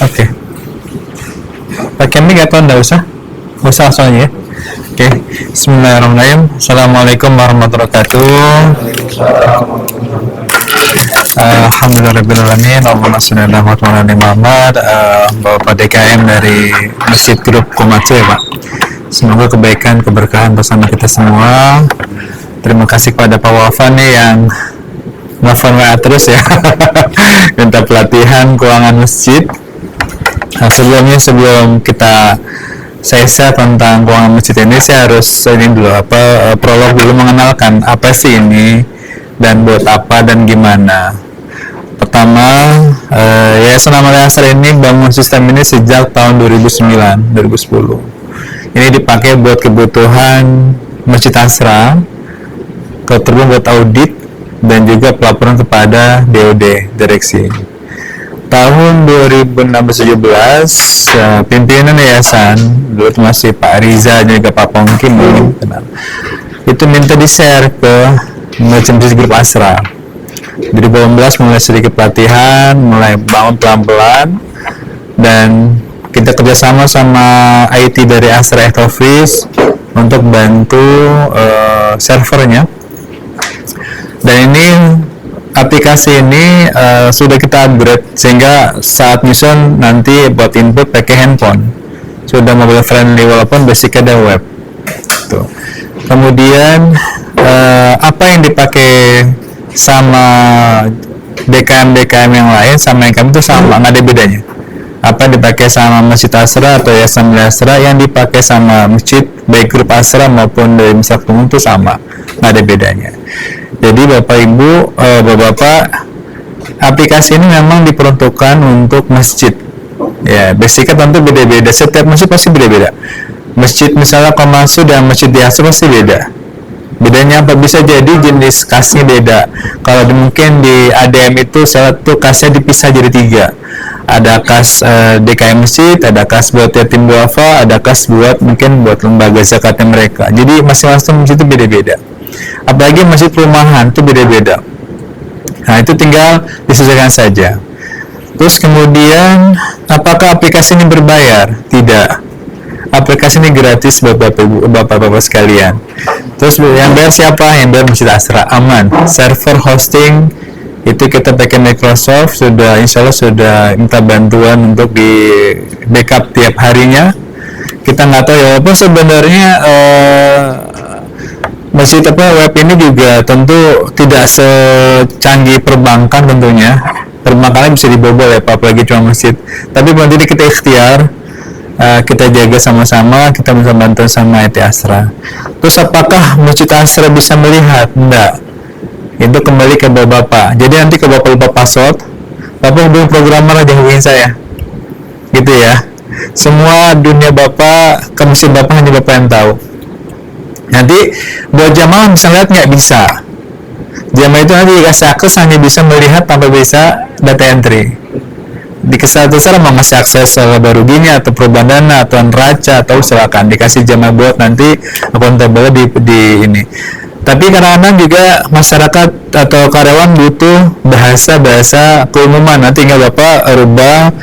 Oke. Pakai mic atau enggak usah? Nggak usah soalnya ya. Oke. Bismillahirrahmanirrahim. Assalamualaikum warahmatullahi wabarakatuh. Alhamdulillahirrahmanirrahim. Allahumma sholli ala Muhammad. Bapak DKM dari Masjid Grup Komatsu ya Pak. Semoga kebaikan, keberkahan bersama kita semua. Terima kasih kepada Pak Wafa nih yang nelfon WA terus ya. Minta pelatihan keuangan masjid. Nah, sebelum kita saya share tentang keuangan masjid ini, saya harus ini dulu prolog dulu, mengenalkan apa sih ini dan buat apa dan gimana. Pertama, Yayasan Amal Asra ini bangun sistem ini sejak tahun 2009-2010. Ini dipakai buat kebutuhan Masjid Asra, keterbukaan buat audit dan juga pelaporan kepada DOD, direksi. Tahun 2016-17, pimpinan yayasan dulu masih Pak Riza dan juga Pak Pongki mungkin kenal. Itu minta di-share ke Masjid Grup Asra. 2018 mulai sedikit pelatihan, mulai bangun pelan-pelan, dan kita kerjasama sama IT dari Asra Head Office untuk bantu servernya. Dan ini aplikasi ini sudah kita upgrade sehingga saat nyusun nanti buat input pakai handphone, sudah mobile friendly walaupun basicnya ada web. Tuh. Kemudian apa yang dipakai sama DKM yang lain sama yang kami itu sama, nggak ada bedanya. Apa yang dipakai sama Masjid Asra atau Yayasan Asra, yang dipakai sama masjid baik Grup Asra maupun dari masyarakat umum itu sama, nggak ada bedanya. Jadi Bapak Ibu, Bapak-Bapak, aplikasi ini memang diperuntukkan untuk masjid. Ya, basicnya tentu beda-beda. Setiap masjid pasti beda-beda. Masjid misalnya Komatsu dan masjid di Asra pasti beda. Bedanya apa? Bisa jadi jenis kasnya beda. Kalau mungkin di ADM itu satu kasnya dipisah jadi 3. Ada kas DKM masjid, ada kas buat yatim duafa, ada kas buat mungkin buat lembaga zakatnya mereka. Jadi masing-masing masjid itu beda-beda. Apalagi masjid perumahan itu beda-beda. Nah, itu tinggal disesuaikan saja. Terus kemudian, apakah aplikasi ini berbayar? Tidak. Aplikasi ini gratis buat Bapak-Bapak sekalian. Terus yang bayar siapa? Yang bayar Masjid Asra, aman. Server hosting itu kita pakai Microsoft, sudah insya Allah sudah minta bantuan untuk di backup tiap harinya. Kita nggak tahu ya, walaupun sebenarnya masjid web ini juga tentu tidak secanggih perbankan tentunya. Perbankannya bisa dibobol ya Pak, apalagi cuma masjid. Tapi nanti kita ikhtiar, kita jaga sama-sama, kita bisa bantu sama IT Asra. Terus apakah Masjid Asra bisa melihat? Enggak. Itu kembali ke Bapak. Jadi nanti ke Bapak lupa password, Bapak hubungi programmer aja, hubungin saya. Gitu ya. Semua dunia Bapak, ke masjid Bapak hanya Bapak yang tahu. Nanti buat jamaah bisa lihat nggak? Bisa. Jamaah itu nanti dikasih akses hanya bisa melihat tanpa bisa data entry. Di kesalahan mau ngasih akses baru gini atau perubahan dana atau neraca atau silakan dikasih jamaah buat nanti akuntabel di ini. Tapi kadang-kadang juga masyarakat atau karyawan butuh bahasa keumuman. Nanti tinggal Bapak rubah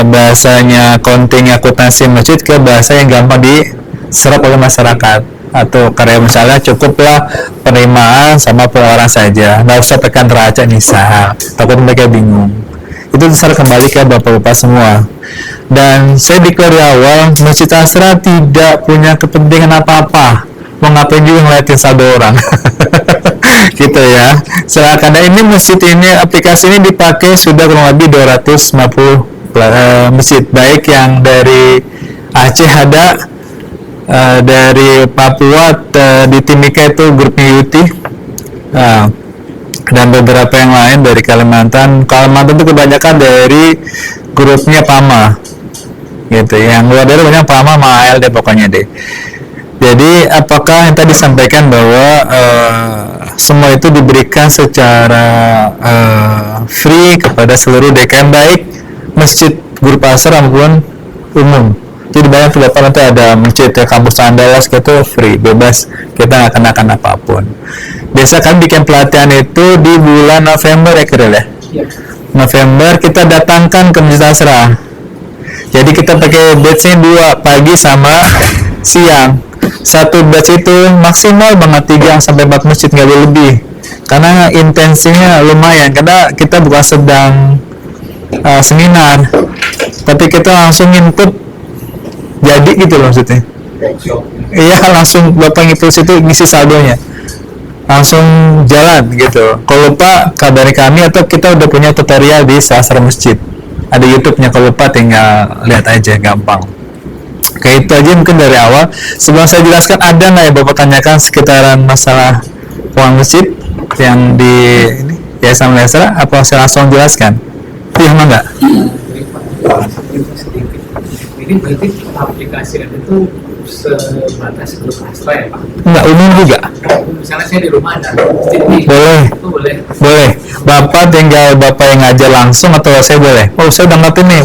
bahasanya accounting akuntansi masjid ke bahasa yang gampang diserap oleh masyarakat. Atau karyawan misalnya cukuplah penerimaan sama pengeluaran saja, nggak usah tekan neraca nisa, takut mereka bingung. Itu terserah kembali ke Bapak-Bapak semua. Dan saya declare di awal, Masjid Asra tidak punya kepentingan apa-apa. Mau ngapain juga ngeliatin saldo orang. Gitu ya. Karena ini masjid ini, aplikasi ini dipakai sudah kurang lebih 250 masjid. Baik yang dari Aceh ada, dari Papua, di Timika itu grupnya Yuti. Dan beberapa yang lain dari Kalimantan itu kebanyakan dari grupnya PAMA gitu, yang luar dari banyak PAMA sama AL deh pokoknya deh. Jadi apakah yang tadi disampaikan bahwa semua itu diberikan secara free kepada seluruh DKM baik masjid Grup Asra maupun umum. Jadi banyak Bapak nanti ada masjid ya, kampus Andalas gitu free, bebas, kita nggak kenakan apapun. Biasa kan bikin pelatihan itu di bulan November ya kira ya. November kita datangkan ke Masjid Asra. Jadi kita pakai batch-nya 2, pagi sama siang. Satu batch itu maksimal banget 3 sampai 4 masjid, nggak boleh lebih. Karena intensinya lumayan, karena kita bukan sedang seminar, tapi kita langsung input jadi gitu loh maksudnya. Iya, langsung Bapak input situ ngisi saldonya. Langsung jalan gitu. Kalau lupa kabari kami, atau kita udah punya tutorial di Sastra Masjid. Ada YouTube-nya, kalau lupa tinggal lihat aja, gampang. Kayak itu aja mungkin dari awal. Sebelum saya jelaskan, ada nggak ya Bapak tanyakan sekitaran masalah uang masjid yang di ini Yayasan Asra? Apa saya langsung jelaskan? Iya, enggak? Ini berarti aplikasi itu sebatas grup Astra ya Pak? Enggak, umum juga. Misalnya saya di rumah ada masjid nih. Boleh. Itu boleh. Boleh. Bapak tinggal Bapak yang ngajar langsung atau saya boleh? Oh, saya udah ngerti nih.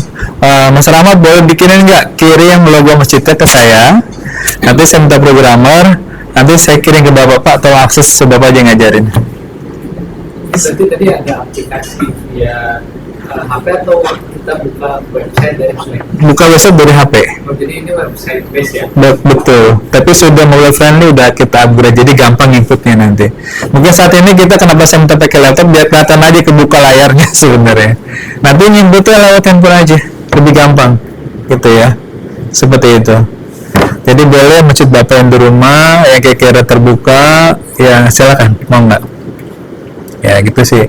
Mas Rahmat boleh bikinin nggak kirim logo masjidnya ke saya? Nanti saya minta programmer. Nanti saya kirim ke Bapak atau akses ke Bapak aja yang ngajarin. Berarti tadi ada aplikasi via HP atau kita buka website dari HP? Buka website dari HP. Oh, jadi ini website base ya? Betul. Tapi sudah mulai friendly, udah kita upgrade, jadi gampang inputnya nanti. Mungkin saat ini kita kenapa saya minta pakai laptop, biar kelihatan aja kebuka layarnya sebenarnya. Nanti inputnya lewat handphone aja, lebih gampang, gitu ya. Seperti itu. Jadi boleh masjid Bapak yang di rumah, yang kira-kira terbuka, ya silakan, mau nggak? Ya gitu sih.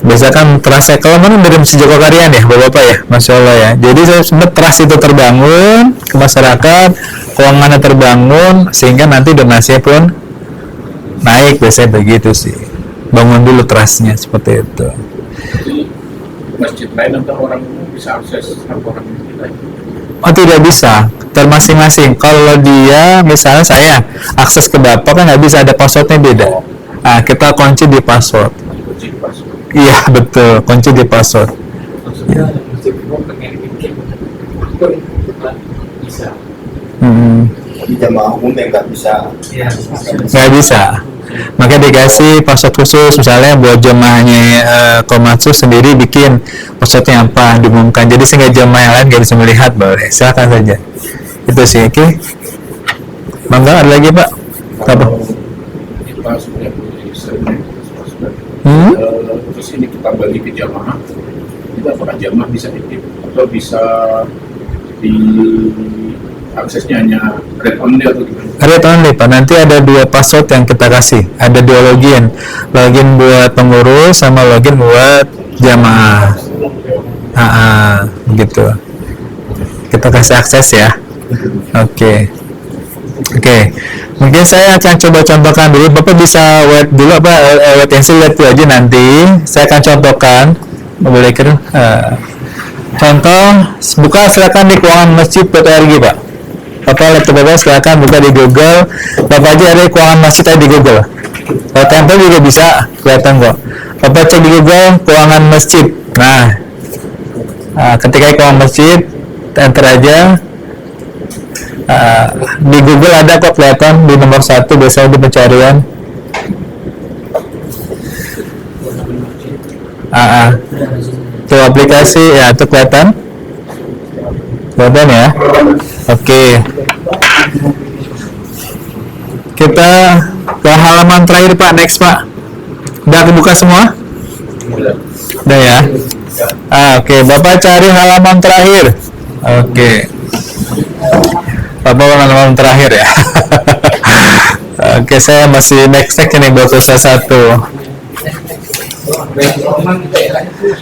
Biasa kan terasa, kalau mana dari Masjid Jogokarian ya Bapak-Bapak ya, Masya Allah ya. Jadi saya sempat trust itu terbangun ke masyarakat, keuangannya terbangun, sehingga nanti donasinya pun naik, biasanya begitu sih. Bangun dulu trustnya, seperti itu. Jadi masjid lain atau orang umum bisa akses laporan kita? Oh, tidak bisa, termasing-masing. Kalau dia, misalnya saya akses ke Bapak kan nggak bisa, ada passwordnya beda. Nah, kita kunci di password. Kunci password. Iya betul, kunci di password. Maksudnya masjid umum pengen bikin akun bukan bisa. Tapi jamaah umum yang nggak bisa. Ya, Nggak bisa. Maka dikasih password khusus, misalnya buat jemaahnya Komatsu sendiri bikin passwordnya apa, diumumkan. Jadi sehingga jemaah yang lain nggak bisa melihat, boleh. Silakan saja. Itu sih, oke. Bangga, ada lagi Pak? Apa? Kita sudah punya usernya, Hmm? terus ini kita bagi ke jamaah. Kita apakah jamaah bisa edit atau bisa di aksesnya hanya read only atau gimana? Read only Pak, nanti ada 2 password yang kita kasih. Ada 2 login. Login buat pengurus sama login buat jamaah. Gitu. Kita kasih akses ya. Oke. Mungkin saya akan coba contohkan dulu. Bapak bisa wait dulu apa? Wait and see, lihat dulu aja nanti. Saya akan contohkan. Boleh kan? Contoh, buka silakan di keuanganmasjid.org Pak. Bapak laptop Bapak silakan buka di Google. Bapak aja ada keuangan masjid di Google. Kalau tempel juga bisa, kelihatan kok. Bapak cek di Google keuangan masjid. Nah, ketika keuangan masjid, enter aja. Di Google ada kok, kelihatan di nomor 1 biasanya di pencarian. Tuh aplikasi ya, itu kelihatan ya. Oke. Kita ke halaman terakhir Pak, next Pak. Udah kebuka semua? Udah ya. Oke. Bapak cari halaman terakhir. Oke. Bapak halaman terakhir ya. Oke, saya masih next ini buat usaha 1.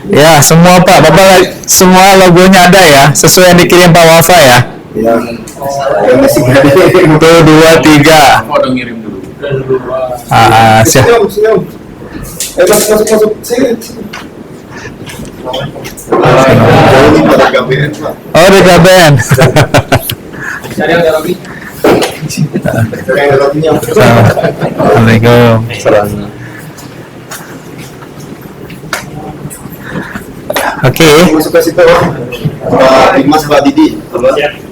Ya, semua Pak. Bapak semua logonya ada ya, sesuai yang dikirim Pak Wafa ya. Yang masih ada. 1, 2, 3. Oh, udah ngirim dulu. Siap. Senyum. Masuk. Sini. Ini pada KBN, Pak. Oh, di KBN. cari ada lagi. Yang ada rotinya. Assalamualaikum. Oke. Masuk ke situ, Pak Dimas, Pak Didi,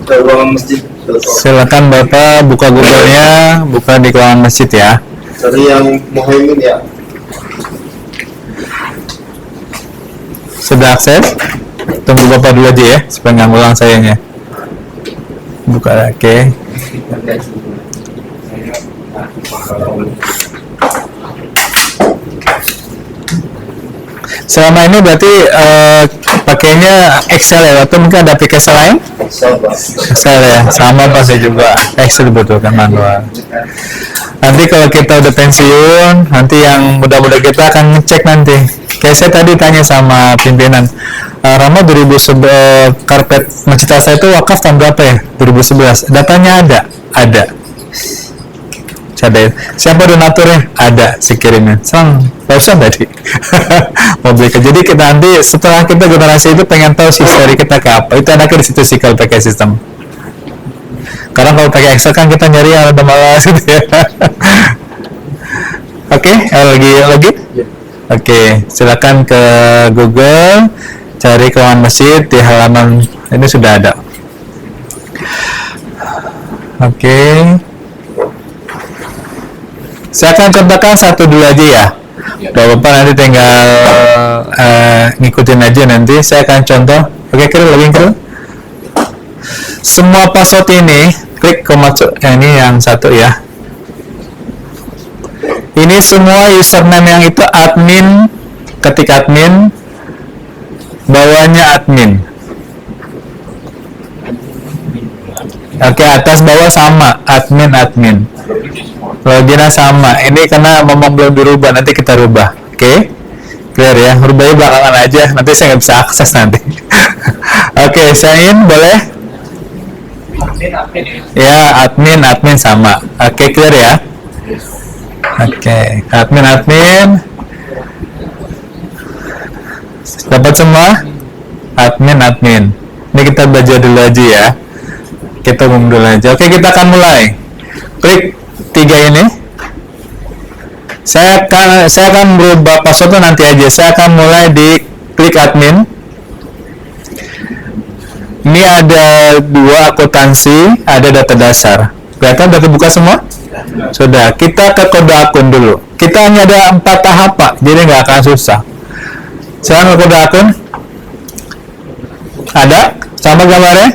ke ruangan masjid. Silakan Bapak buka Google-nya, buka di keuangan masjid ya. Cari yang Muhaimin ya. sudah akses? Tunggu Bapak dulu aja ya, supaya nggak ngulang sayanya. Buka, oke. Selama ini berarti pakainya Excel ya, atau mungkin ada aplikasi lain? Excel, Pak. Excel ya, sama pasti juga. Excel dibutuhkan manual. Nanti kalau kita udah pensiun, nanti yang muda-muda kita akan ngecek nanti. Kayak saya tadi tanya sama pimpinan, Rama 2011 karpet masjid saya itu wakaf tahun berapa ya? 2011. Datanya ada? Ada. Siapa donaturnya? Ada, si kirimnya. Barusan tadi. Mau beli. Jadi kita nanti setelah kita generasi itu pengen tahu history kita ke apa. Itu anaknya di situ sih kalau pakai sistem. Karena kalau pakai Excel kan kita nyari yang ada malas gitu ya. Oke, lagi? Oke, silakan ke Google, cari keuangan masjid di halaman ini sudah ada. Oke. Saya akan contohkan 1-2 aja ya. Bapak nanti tinggal ngikutin aja nanti. Saya akan contoh. Oke, kira. Semua password ini, klik ke masuk. Ini yang satu ya. Ini semua username yang itu admin, ketik admin, bawahnya admin. Oke, atas bawah sama, admin. Loginnya sama. Ini karena memang belum dirubah, nanti kita rubah. Oke, clear ya. Rubahnya belakangan aja, nanti saya nggak bisa akses nanti. Oke, sign boleh? Ya, admin sama. Oke, clear ya. Oke, admin. Dapat semua? Admin. Ini kita belajar dulu aja ya. Kita umum dulu aja. Oke, kita akan mulai. Klik 3 ini. Saya akan berubah passwordnya nanti aja. Saya akan mulai di klik admin. Ini ada 2 akuntansi, ada data dasar. Kelihatan udah kebuka semua? Sudah. Kita ke kode akun dulu. Kita hanya ada 4 tahap, Pak. Jadi nggak akan susah. Sekarang ke kode akun. Ada? Sama gambarnya?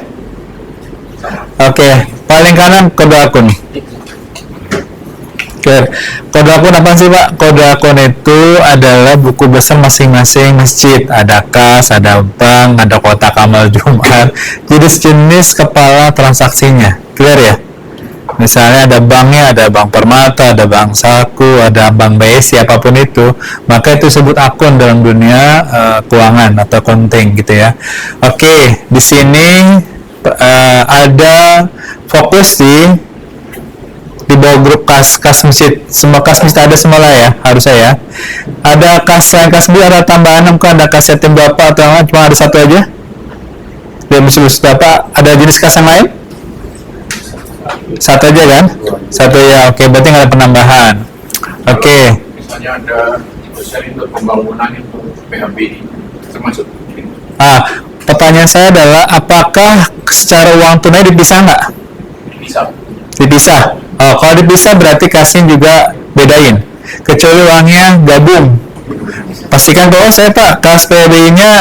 Oke. Paling kanan kode akun. Kode akun apa sih, Pak? Kode akun itu adalah buku besar masing-masing masjid. Ada kas, ada bank, ada kotak amal Jumat. Jadi sejenis kepala transaksinya. Clear ya? Misalnya ada banknya, ada Bank Permata, ada Bank Saku, ada Bank BSI, apapun itu, maka itu disebut akun dalam dunia keuangan atau accounting gitu ya. Oke, di sini ada fokus di bawah grup kas masjid. Semua kas masjid ada semua lah ya, harusnya ya. Ada kas selain kas B, ada tambahan kan, ada kas yatim berapa atau yang cuma ada 1 aja? Dan masih berapa? Ada jenis kas yang lain? 1 aja kan? 1 ya, oke, berarti nggak ada penambahan. Oke. Misalnya ada besar untuk pembangunan itu PHBI termasuk. Pertanyaan saya adalah apakah secara uang tunai dipisah nggak? Dipisah. Kalau dipisah berarti kasnya juga bedain. Kecuali uangnya gabung. Pastikan kalau saya Pak, kas PHBI-nya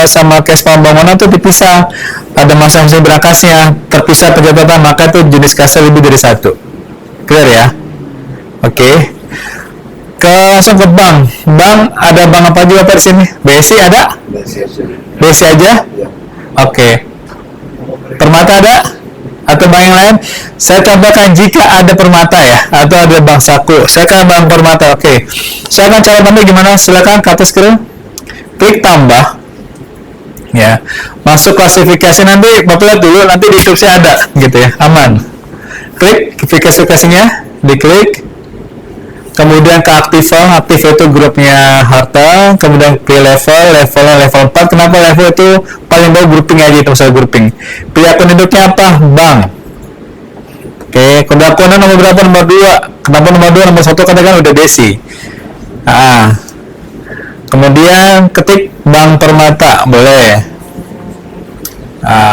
sama kas pembangunan itu dipisah. Ada masing-masing berangkasnya, terpisah pencatatan, maka itu jenis kasnya lebih dari 1. Clear ya? Oke. Langsung ke bank. Bank ada bank apa juga Pak di sini? BSI ada? BSI aja? Oke. Permata ada? Atau bank yang lain? Saya contohkan jika ada Permata ya, atau ada Bank Saku. Saya akan Bank Permata. Oke. Saya akan cara tambah gimana? Silakan ke atas screen. Klik tambah. Ya, masuk klasifikasi nanti Bapak lihat dulu, nanti di deskripsi ada gitu ya, aman. Klik klasifikasinya, diklik, kemudian ke aktif itu grupnya harta, kemudian pilih levelnya level 4. Kenapa level itu paling bawah? Grouping aja itu, misalnya grouping. Pilih akun induknya apa? Bank. Oke, kode akunnya nomor berapa? Nomor 2. Kenapa nomor 2? Nomor 1 katakan udah Desi. Kemudian ketik Bank Permata, boleh.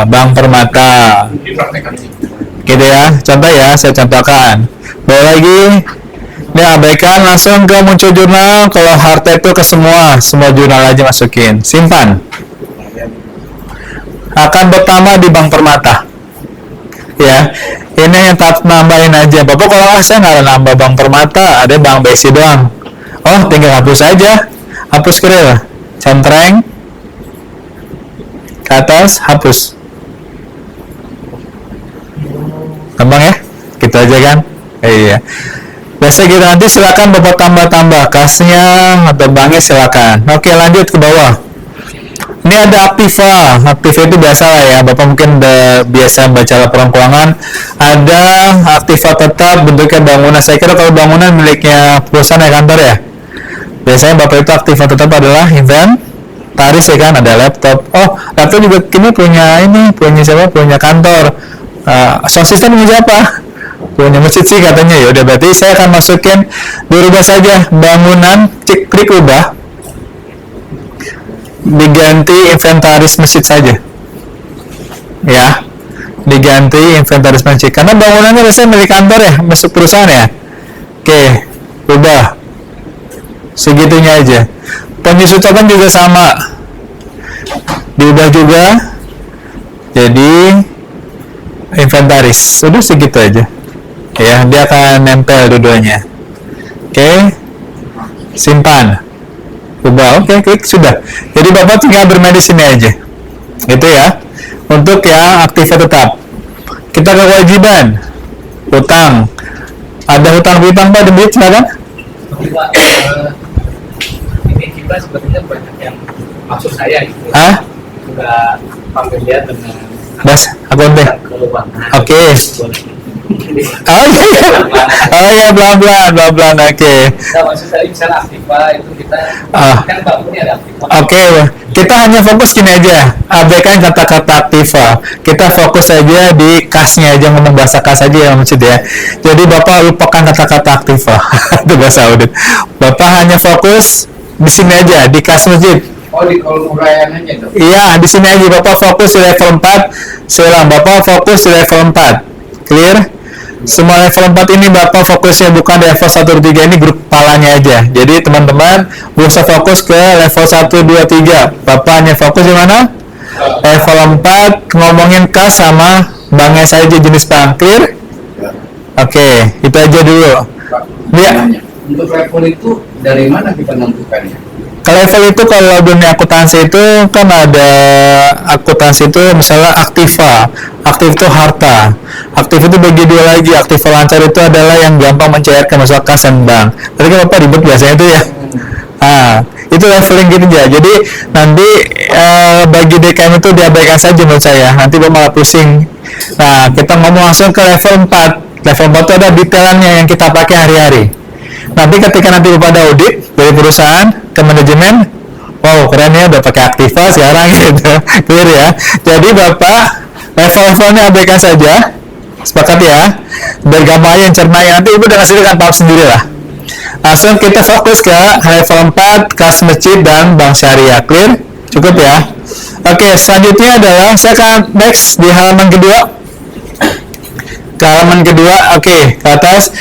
Bank Permata. Gitu ya, contoh ya, saya contohkan. Bawa lagi Ini abaikan, langsung ke muncul jurnal. Kalau harta itu ke semua jurnal aja masukin. Simpan. Akan bertambah di Bank Permata. Ya, ini yang tahap nambahin aja. Bapak kalau saya nggak ada nambah Bank Permata, ada Bank BSI doang. Oh, tinggal hapus aja. Hapus keril. Centreng. Ke atas, hapus. Gampang ya? Gitu aja kan? Iya. Biasa gitu, nanti silakan Bapak tambah-tambah kasnya atau banknya silakan. Oke, lanjut ke bawah. Ini ada Aktiva. Aktiva itu biasa lah ya. Bapak mungkin udah biasa baca laporan keuangan. Ada Aktiva tetap bentuknya bangunan. Saya kira kalau bangunan miliknya perusahaan ya, kantor ya. Biasanya Bapak itu Aktiva tetap adalah inventaris ya kan, ada laptop. Oh, laptop juga kini punya siapa? Punya kantor. Sound system punya siapa? Punya masjid sih katanya. Ya udah, berarti saya akan masukin dirubah saja bangunan, klik ubah, diganti inventaris masjid saja ya, diganti inventaris masjid karena bangunannya biasanya milik kantor ya, masuk perusahaan ya. Oke, ubah segitunya aja. Penyusutan juga sama, diubah juga jadi inventaris. Sudah segitu aja ya, dia akan nempel dua-duanya. Oke, simpan, ubah. Oke, klik sudah. Jadi Bapak tinggal bermain di sini aja. Itu ya. Untuk yang Aktiva tetap. Kita ke kewajiban. Utang. Ada hutang-hutang Pak, debit silakan. Pak, ini kita sebenarnya banyak yang maksud saya itu. Hah? Sudah familiar dengan Bas, akunting. keuangan. Oke. Oh iya, pelan-pelan. Oke. Nah, maksud saya misalnya Aktiva itu kita kan bangunnya ada Aktiva. Oke, kita hanya fokus gini aja, abaikan kata-kata Aktiva. Kita fokus aja di kasnya aja, ngomong bahasa kas aja ya maksud ya. Jadi Bapak lupakan kata-kata Aktiva. Itu bahasa audit. Bapak hanya fokus di sini aja, di kas masjid. Oh, di kolom uraian aja dong. Iya, di sini aja. Bapak fokus di level 4. Saya ulang, Bapak fokus di level 4. Clear? Semua level 4 ini Bapak fokusnya bukan di level 1, 2, 3, ini grup kepalanya aja. Jadi teman-teman bisa fokus ke level 1, 2, 3. Bapak hanya fokus di mana? Level 4, ngomongin kas sama banknya saja, jenis bank. Clear? Oke, itu aja dulu. Pak, Ya. untuk level itu dari mana kita nentukannya? Kalau level itu, kalau dunia akuntansi itu kan ada akuntansi itu misalnya Aktiva. Aktif itu harta. Aktif itu bagi dua lagi. Aktiva lancar itu adalah yang gampang mencairkan masuk kas dan bank. Tadi kan Bapak ribet biasanya itu ya. Itu leveling gitu ya. Jadi nanti bagi DKM itu diabaikan saja menurut saya. Nanti Bapak malah pusing. Nah, kita ngomong langsung ke level 4. Level 4 itu ada detailannya yang kita pakai hari-hari. Nanti ketika nanti Bapak ada audit dari perusahaan ke manajemen, wow keren ya, udah pakai Aktiva sekarang gitu. Clear ya. Jadi Bapak level-levelnya abaikan saja. Sepakat ya. Biar gampang yang cernanya, nanti Ibu udah ngasih kan tahap sendiri lah. Langsung kita fokus ke level 4, kas masjid dan bank syariah. Clear? Cukup ya. Oke, selanjutnya adalah saya akan next di halaman kedua. Ke halaman kedua, oke, ke atas.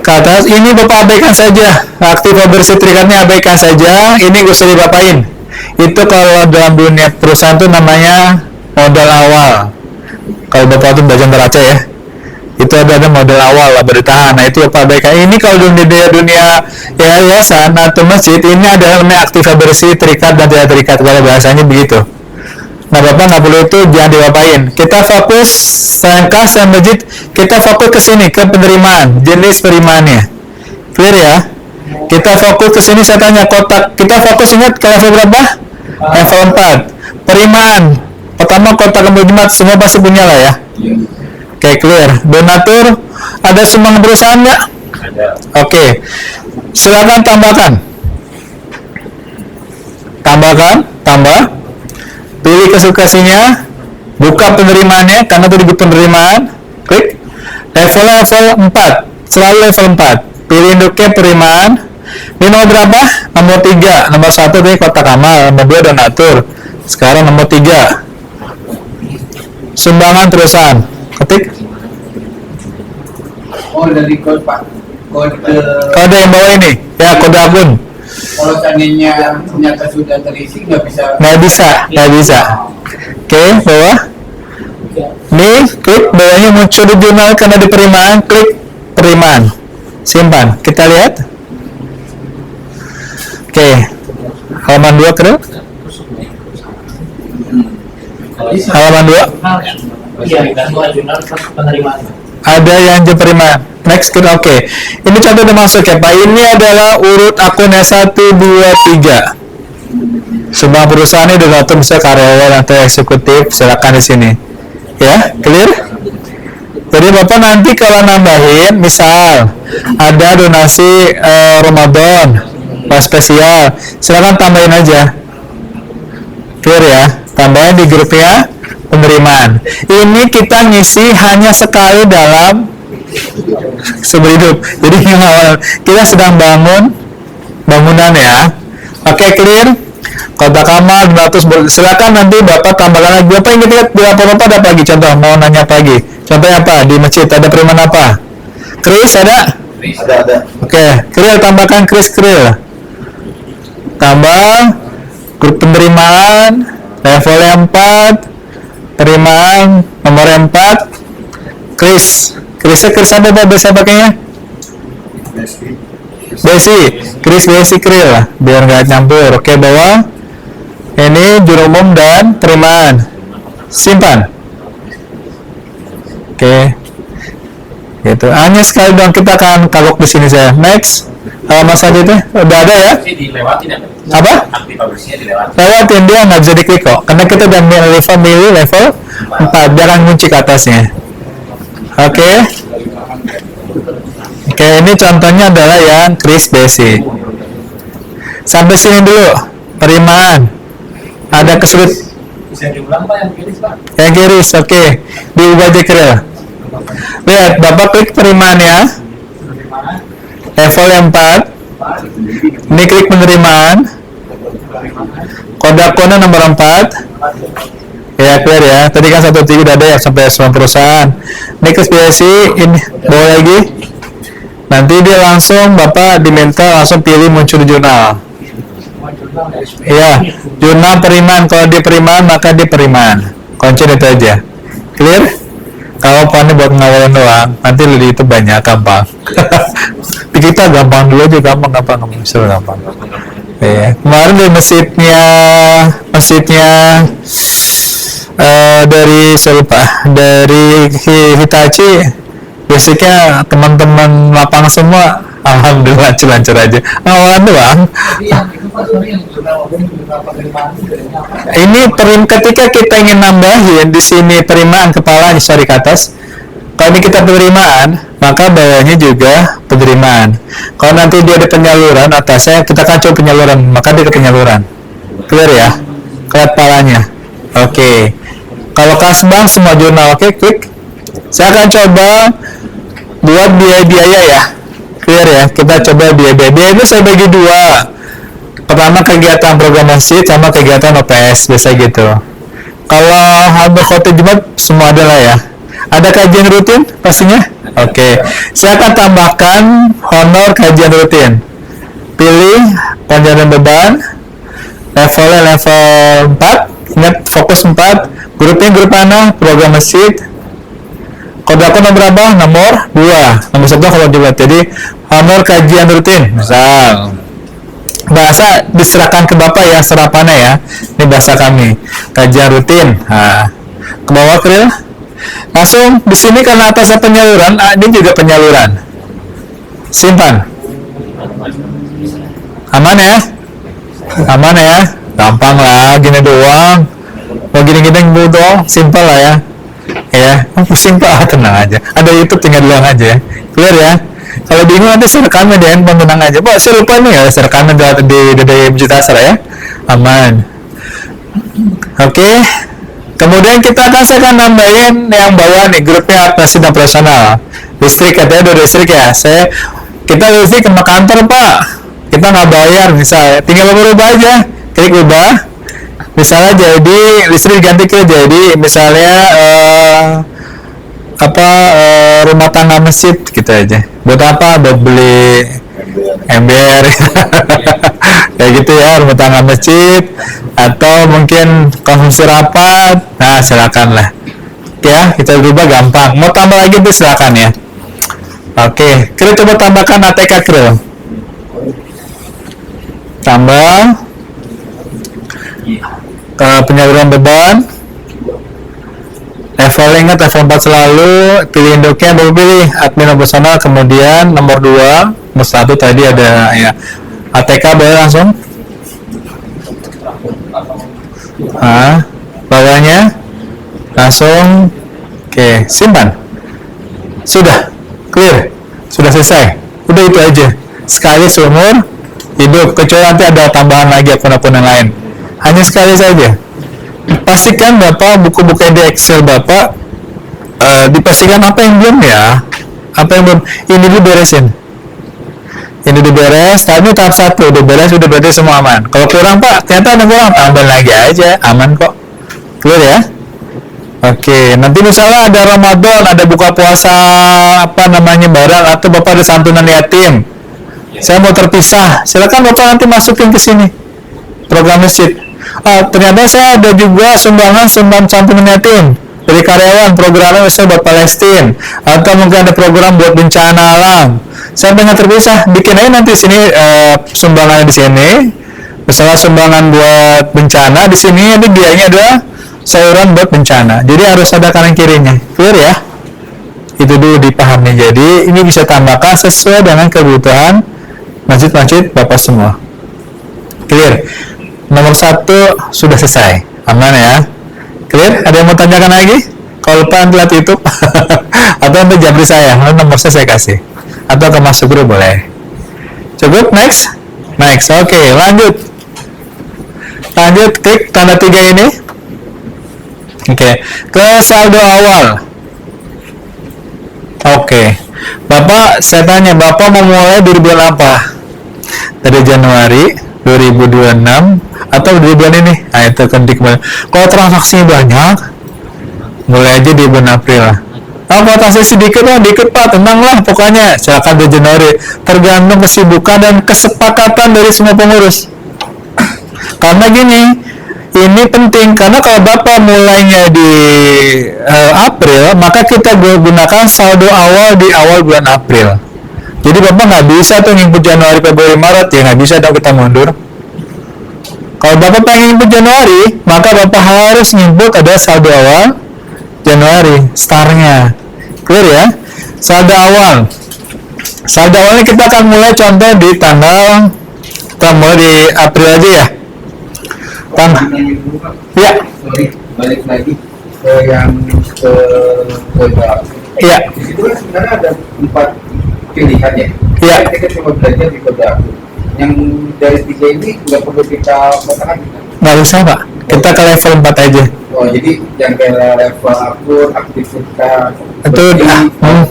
Ke atas, ini Bapak abaikan saja. Aktiva bersertifikatnya abaikan saja. Ini gak usah dipapain. Itu kalau dalam dunia perusahaan itu namanya modal awal. Kalau Bapak itu belajar neraca ya, itu ada modal awal lah, bertahan. Nah itu Bapak abaikan. Ini kalau dunia yayasan atau masjid, ini adalah namanya Aktiva bersih, terikat dan tidak terikat. Kalau bahasanya begitu. Nah Bapak nggak perlu itu, jangan dipapain. Kita fokus kas dan masjid, kita fokus ke sini, ke penerimaan, jenis penerimaannya. Clear ya? Kita fokus ke sini, saya tanya kotak. Kita fokus, ingat ke level berapa? Level 4. Penerimaan. Pertama kotak kemudian semua pasti punya lah ya. Oke, clear. Donatur, ada sumbangan perusahaan nggak? Ada. Oke. Silakan tambahkan. Tambah. Pilih kesukaannya, buka penerimaannya, karena tadi butuh penerimaan, klik. Level 4, selalu level 4. Pilih induknya penerimaan. Ini nomor berapa? Nomor 3. Nomor 1 tadi kotak amal, nomor 2 donatur. Sekarang nomor 3. Sumbangan perusahaan. Ketik. Oh, dari kode Pak. Kode yang bawah ini, ya kode akun. Kalau seandainya ternyata sudah terisi nggak Nggak bisa. Oke, bawah. Nih, klik bawahnya muncul di jurnal karena di perimaan, klik perimaan. Simpan. Kita lihat. Oke. Halaman 2 Kril. Halaman 2. Iya, semua jurnal penerimaan. Ada yang jam perimaan. Next, oke. Ini contoh udah masuk ya Pak. Ini adalah urut akun 1, 2, 3. Sebuah perusahaan ini donatur bisa karyawan atau eksekutif, silakan di sini. Ya, clear? Jadi Bapak nanti kalau nambahin, misal ada donasi Ramadan, pas spesial, silakan tambahin aja. Clear ya? Tambahin di grupnya penerimaan. Ini kita ngisi hanya sekali dalam seumur hidup. Jadi kita sedang bangun bangunan ya. Oke, clear? Kotak kamar 200, silakan nanti Bapak tambahkan lagi. Bapak ingin lihat di laporan apa lagi? Contoh, mau nanya apa lagi? Contohnya apa? Di masjid ada perimaan apa? Kris ada? Ada. Oke, Kril tambahkan Kril. Tambah grup penerimaan level 4, penerimaan nomor 4, Kris apa Pak biasa pakainya? Besi Kril lah, biar nggak nyampur. Oke, bawah ini juru umum dan penerimaan, simpan. Oke, gitu. Hanya sekali dong kita akan kaluk di sini saya. Next, halaman selanjutnya udah ada ya? Apa? Lewatin, dia nggak bisa diklik kok, karena kita udah milih level 4, jangan kunci ke atasnya. Oke, ini contohnya adalah yang Kris Besi. Sampai sini dulu, perimaan. Ada kesulit. Bisa diulang Pak yang kiri Pak? Yang kiri, oke. Diubah aja Kril. Lihat, Bapak klik penerimaannya. Level yang 4. Ini klik penerimaan. Kode akunnya nomor 4. Ya, clear ya. Tadi kan 1 udah ada ya sampai semua perusahaan. Ini Kris Besi, ini bawa lagi. Nanti dia langsung Bapak diminta langsung pilih muncul di jurnal. Iya, jurnal perimaan. Kalau di perimaan maka di perimaan. Kunci itu aja. Clear? Kalau ini buat ngawalin doang, nanti lebih itu banyak gampang. Di kita gampang dulu aja, gampang. Iya. Kemarin di masjidnya dari Hitachi, basicnya teman-teman lapangan semua. Alhamdulillah lancar aja. Awalan doang. Ini ketika kita ingin nambahin di sini penerimaan kepalanya ke atas. Kalau ini kita penerimaan, maka bawahnya juga penerimaan. Kalau nanti dia ada penyaluran atasnya, kita kan coba penyaluran, maka dia ke penyaluran. Clear ya? Kelihatan kepalanya. Oke. Kalau kasbang semua jurnal, oke, klik. Saya akan coba buat biaya ya. Clear ya, kita coba biaya itu saya bagi 2. Pertama kegiatan program masjid sama kegiatan OPS, biasa gitu. Kalau habis khotbah Jumat semua adalah ya. Ada kajian rutin pastinya? Oke. Saya akan tambahkan honor kajian rutin. Pilih penjelasan beban, levelnya level 4, ingat fokus 4, grupnya grup mana? Program masjid. Kode akun nomor berapa? Nomor 2. Nomor 1 kalau juga. Jadi honor kajian rutin, misal. Bahasa diserahkan ke Bapak ya serapannya ya. Ini bahasa kami. Kajian rutin. Nah, ke bawah Kril. Langsung di sini karena atasnya penyaluran, ini juga penyaluran. Simpan. Aman ya? Aman ya? Gampang lah, gini doang. Mau gini-gini doang, simpel lah ya. Ya, pusing Pak, tenang aja. Ada YouTube tinggal doang aja ya. Clear ya? Kalau bingung nanti saya rekaman di handphone, tenang aja. Pak, saya lupa nih ya, saya rekaman di Masjid Asra ya. Aman. Oke. Kemudian saya akan nambahin yang bawah nih, grupnya masjid operasional. Listrik, katanya udah listrik ya. Kita listrik ke kantor Pak. Kita nggak bayar, misalnya. Tinggal berubah aja. Klik ubah. Misalnya jadi listrik diganti ke jadi misalnya rumah tangga masjid gitu aja. Buat apa? Buat beli ember kayak gitu ya, rumah tangga masjid, atau mungkin konsumsi rapat. Nah, silakan lah ya, kita berubah gampang. Mau tambah lagi tuh silakan ya. Oke, Kril coba tambahkan ATK Kril. Tambah penyaluran beban. Level, ingat level 4 selalu. Pilih induknya, baru pilih admin operasional, kemudian nomor 2, nomor 1 tadi ada ya ATK, boleh langsung. Bawahnya langsung. Oke, simpan. Sudah clear, sudah selesai. Udah itu aja, sekali seumur hidup, kecuali nanti ada tambahan lagi akun-akun yang lain. Hanya sekali saja. Pastikan Bapak buku-buku di Excel Bapak dipastikan apa yang belum ya, apa yang belum, ini diberesin. Ini diberes, tadi tahap 1 udah beres, udah berarti semua aman. Kalau kurang Pak, ternyata ada kurang, tambah lagi aja, aman kok. Clear ya? Oke, nanti misalnya ada Ramadan, ada buka puasa apa namanya barang, atau Bapak ada santunan yatim, saya mau terpisah, silakan Bapak nanti masukin ke sini program masjid. Ternyata saya ada juga sumbangan santunan yatim dari karyawan, programnya misalnya buat Palestina, atau mungkin ada program buat bencana alam. Saya pengen terpisah, bikin aja nanti sini sumbangannya di sini. Misalnya sumbangan buat bencana di sini, nanti biayanya adalah saluran buat bencana. Jadi harus ada kanan kirinya. Clear ya? Itu dulu dipahami. Jadi ini bisa tambahkan sesuai dengan kebutuhan masjid-masjid Bapak semua. Clear? Nomor 1 sudah selesai. Aman ya? Clear? Ada yang mau tanyakan lagi? Kalau lupa nanti lihat YouTube atau nanti jabri saya, nomor saya kasih. Atau ke masuk grup boleh. Cukup? Next? Next. Oke, lanjut. Lanjut, klik tanda 3 ini. Oke, ke saldo awal. Oke, Bapak, saya tanya, Bapak mau mulai dari bulan apa? Dari Januari 2026 atau dari bulan ini? Nah, itu kan dikembali. Kalau transaksinya banyak, mulai aja di bulan April lah. Kalau transaksi sedikit lah, dikit Pak, tenang lah pokoknya. Silakan di Januari. Tergantung kesibukan dan kesepakatan dari semua pengurus. Karena gini, ini penting, karena kalau Bapak mulainya di April, maka kita gunakan saldo awal di awal bulan April. Jadi Bapak nggak bisa tuh nginput Januari, Februari, Maret, ya nggak bisa dong, kita mundur. Kalau Bapak pengen nginput Januari, maka Bapak harus nginput ada saldo awal Januari, startnya. Clear ya? Saldo awal. Saldo awalnya kita akan mulai contoh di tanggal, kita mulai di April aja ya. Ya. Sorry, balik lagi ke yang ke kode. Iya. Di situ kan sebenarnya ada 4 pilihan ya. Iya. Kita cuma belajar di kode aku. Yang dari 3 ini nggak perlu kita kotakan. Nggak usah Pak, kita ke level 4 aja. Oh, jadi yang kayak level akun, aktivitas, Itu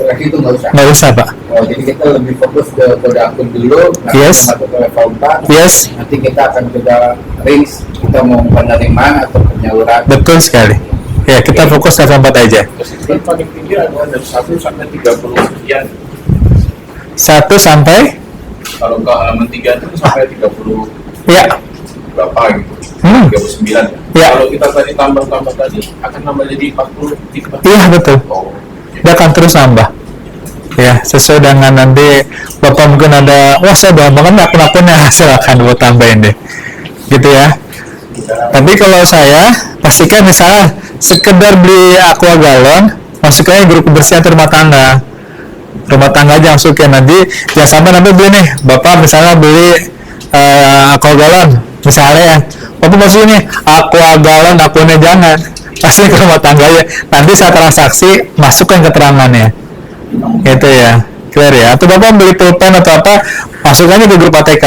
lagi itu nggak usah. nggak usah Pak. Oh, jadi kita lebih fokus ke kode akun dulu. Yes. Masuk ke level 4. Yes, Nanti kita akan coba range kita mau penerimaan atau penyaluran. betul sekali. Ya, kita fokus level 4 aja. Kesimpulan paling tinggi adalah dari 1 sampai 30 sekian. 1 sampai? Kalau ke halaman 3 itu sampai 30 Ya. berapa gitu. 39. Ya. Kalau kita tadi tambah tadi akan nambah jadi 43. Iya, betul. Oh. Dia akan terus nambah. Ya, sesuai dengan nanti Bapak mungkin ada, wah saya banyak banget akun-akunnya, silakan buat tambahin deh. Gitu ya. Tapi kalau saya, pastikan misalnya sekedar beli aqua galon, masuknya grup kebersihan rumah tangga. Rumah tangga aja masukin, nanti jangan sampai nanti beli nih, Bapak misalnya beli aqua galon, misalnya ya, Bapak masukin nih aqua galon, akunnya jangan, pasti ke rumah tangga ya. Nanti saat transaksi masukkan keterangannya, gitu ya, clear ya. Atau Bapak beli pulpen atau apa, masukannya ke grup ATK.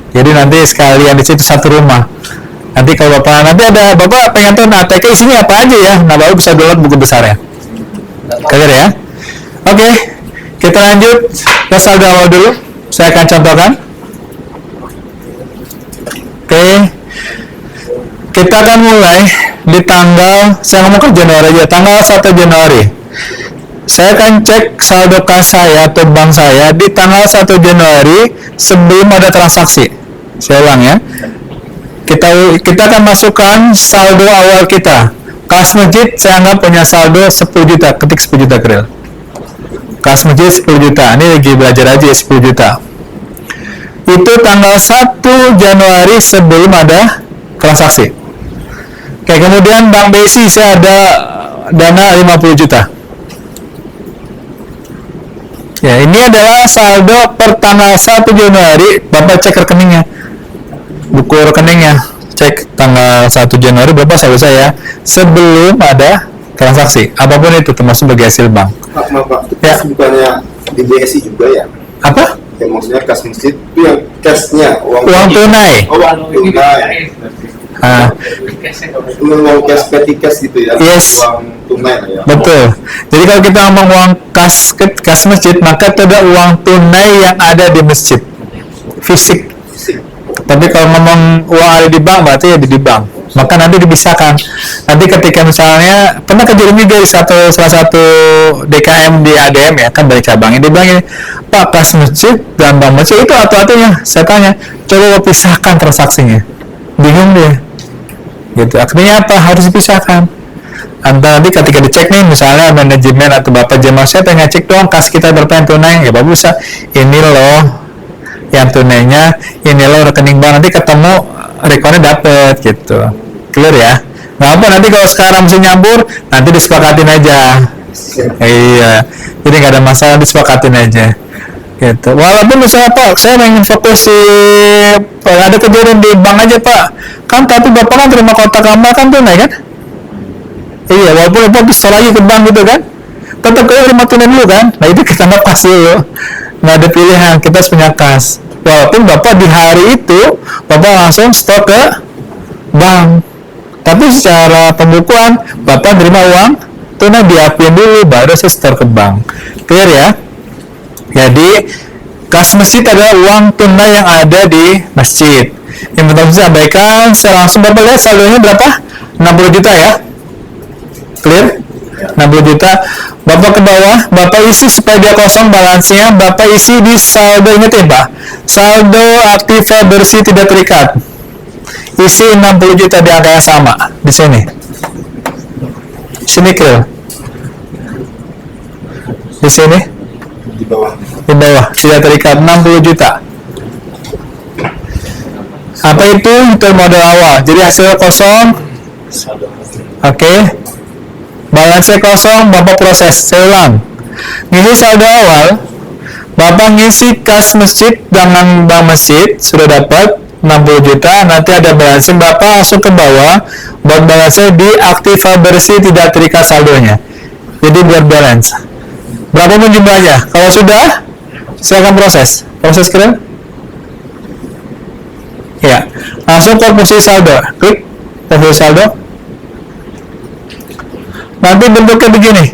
Jadi nanti sekalian di situ satu rumah. Nanti kalau nanti ada Bapak pengen tahu ATK isinya apa aja ya, nah Bapak bisa download buku besarnya. Clear ya? Oke, kita lanjut ke saldo awal dulu. Saya akan contohkan. Oke, kita akan mulai di tanggal, saya ngomong ke Januari aja, tanggal 1 Januari. saya akan cek saldo kas saya atau bank saya di tanggal 1 Januari sebelum ada transaksi. Saya ulang ya. Kita akan masukkan saldo awal kita. Kas masjid saya anggap punya saldo 10 juta, ketik 10 juta Kril. Kas masjid 10 juta, ini lagi belajar aja 10 juta. Itu tanggal 1 Januari sebelum ada transaksi. Oke, kemudian Bank BSI saya ada dana 50 juta. Ya, ini adalah saldo per tanggal 1 Januari, Bapak cek rekeningnya. Buku rekeningnya, cek tanggal 1 Januari berapa saldo saya sebelum ada transaksi. Apapun itu termasuk bagi hasil bank. Pak, Ya. bukannya di BSI juga ya? Apa? Ya maksudnya kas masjid itu yang cashnya uang Tunai. Oh, uang tunai. Ah, Uang cash petty cash gitu ya? Yes. Uang tunai lah ya. betul. Jadi kalau kita ngomong uang kas masjid, maka itu ada uang tunai yang ada di masjid, fisik. Tapi kalau ngomong uang ada di bank, berarti ada di bank. Maka nanti dipisahkan. Nanti ketika misalnya pernah kejadian juga di salah satu DKM di ADM ya, kan banyak cabangnya. Dia bilang ini, Pak, kas masjid dan bank masjid itu atau-atunya. Saya tanya, coba pisahkan transaksinya. Bingung dia. Gitu. Akhirnya apa? Harus dipisahkan. Nanti ketika dicek nih, misalnya manajemen atau bapak jemaah, saya pengen cek doang kas kita berapa yang tunai. Ya bagus, ini loh yang tunainya, ini loh rekening bank, nanti ketemu rekornya dapet gitu. Clear ya? Nggak apa, nanti kalau sekarang mesti nyambur, nanti disepakatin aja. Iya, jadi nggak ada masalah, disepakatin aja gitu. Walaupun misalnya Pak, saya ingin fokus si ada kejadian di bank aja Pak, kan tapi Bapak kan terima kotak amal kan tunai kan? Iya, walaupun Bapak bisa lagi ke bank gitu kan, tetap kita terima tunai dulu kan? Nah itu kita nggak pas dulu, nggak ada pilihan, kita harus punya kas. Walaupun Bapak di hari itu Bapak langsung stok ke bank, tapi secara pembukuan Bapak terima uang tunai diakuin dulu, baru saya store ke bank. Clear ya? Jadi kas masjid adalah uang tunai yang ada di masjid. Yang pertama saya sampaikan, saya langsung Bapak lihat saldonya berapa? 60 juta ya? Clear? 60 juta. Bapak ke bawah, Bapak isi supaya dia kosong balansnya, Bapak isi di saldo, ingat ya Pak, saldo aktiva bersih tidak terikat. Isi 60 juta di angka yang sama di sini. Sini Kril. Di sini. Di bawah. Di bawah tidak terikat 60 juta. Apa itu? Itu modal awal. Jadi hasil kosong. Oke. Balansnya kosong, Bapak proses. Saya ulang. Ngisi saldo awal, Bapak ngisi kas masjid dengan bank masjid sudah dapat 60 juta. Nanti ada balansnya, Bapak langsung ke bawah buat balansnya di aktiva bersih tidak terikat saldonya. Jadi buat balance. Berapapun jumlahnya. Kalau sudah, silakan proses. Proses keren? Ya. Langsung ke posisi saldo. Klik posisi saldo. Nanti bentuknya begini.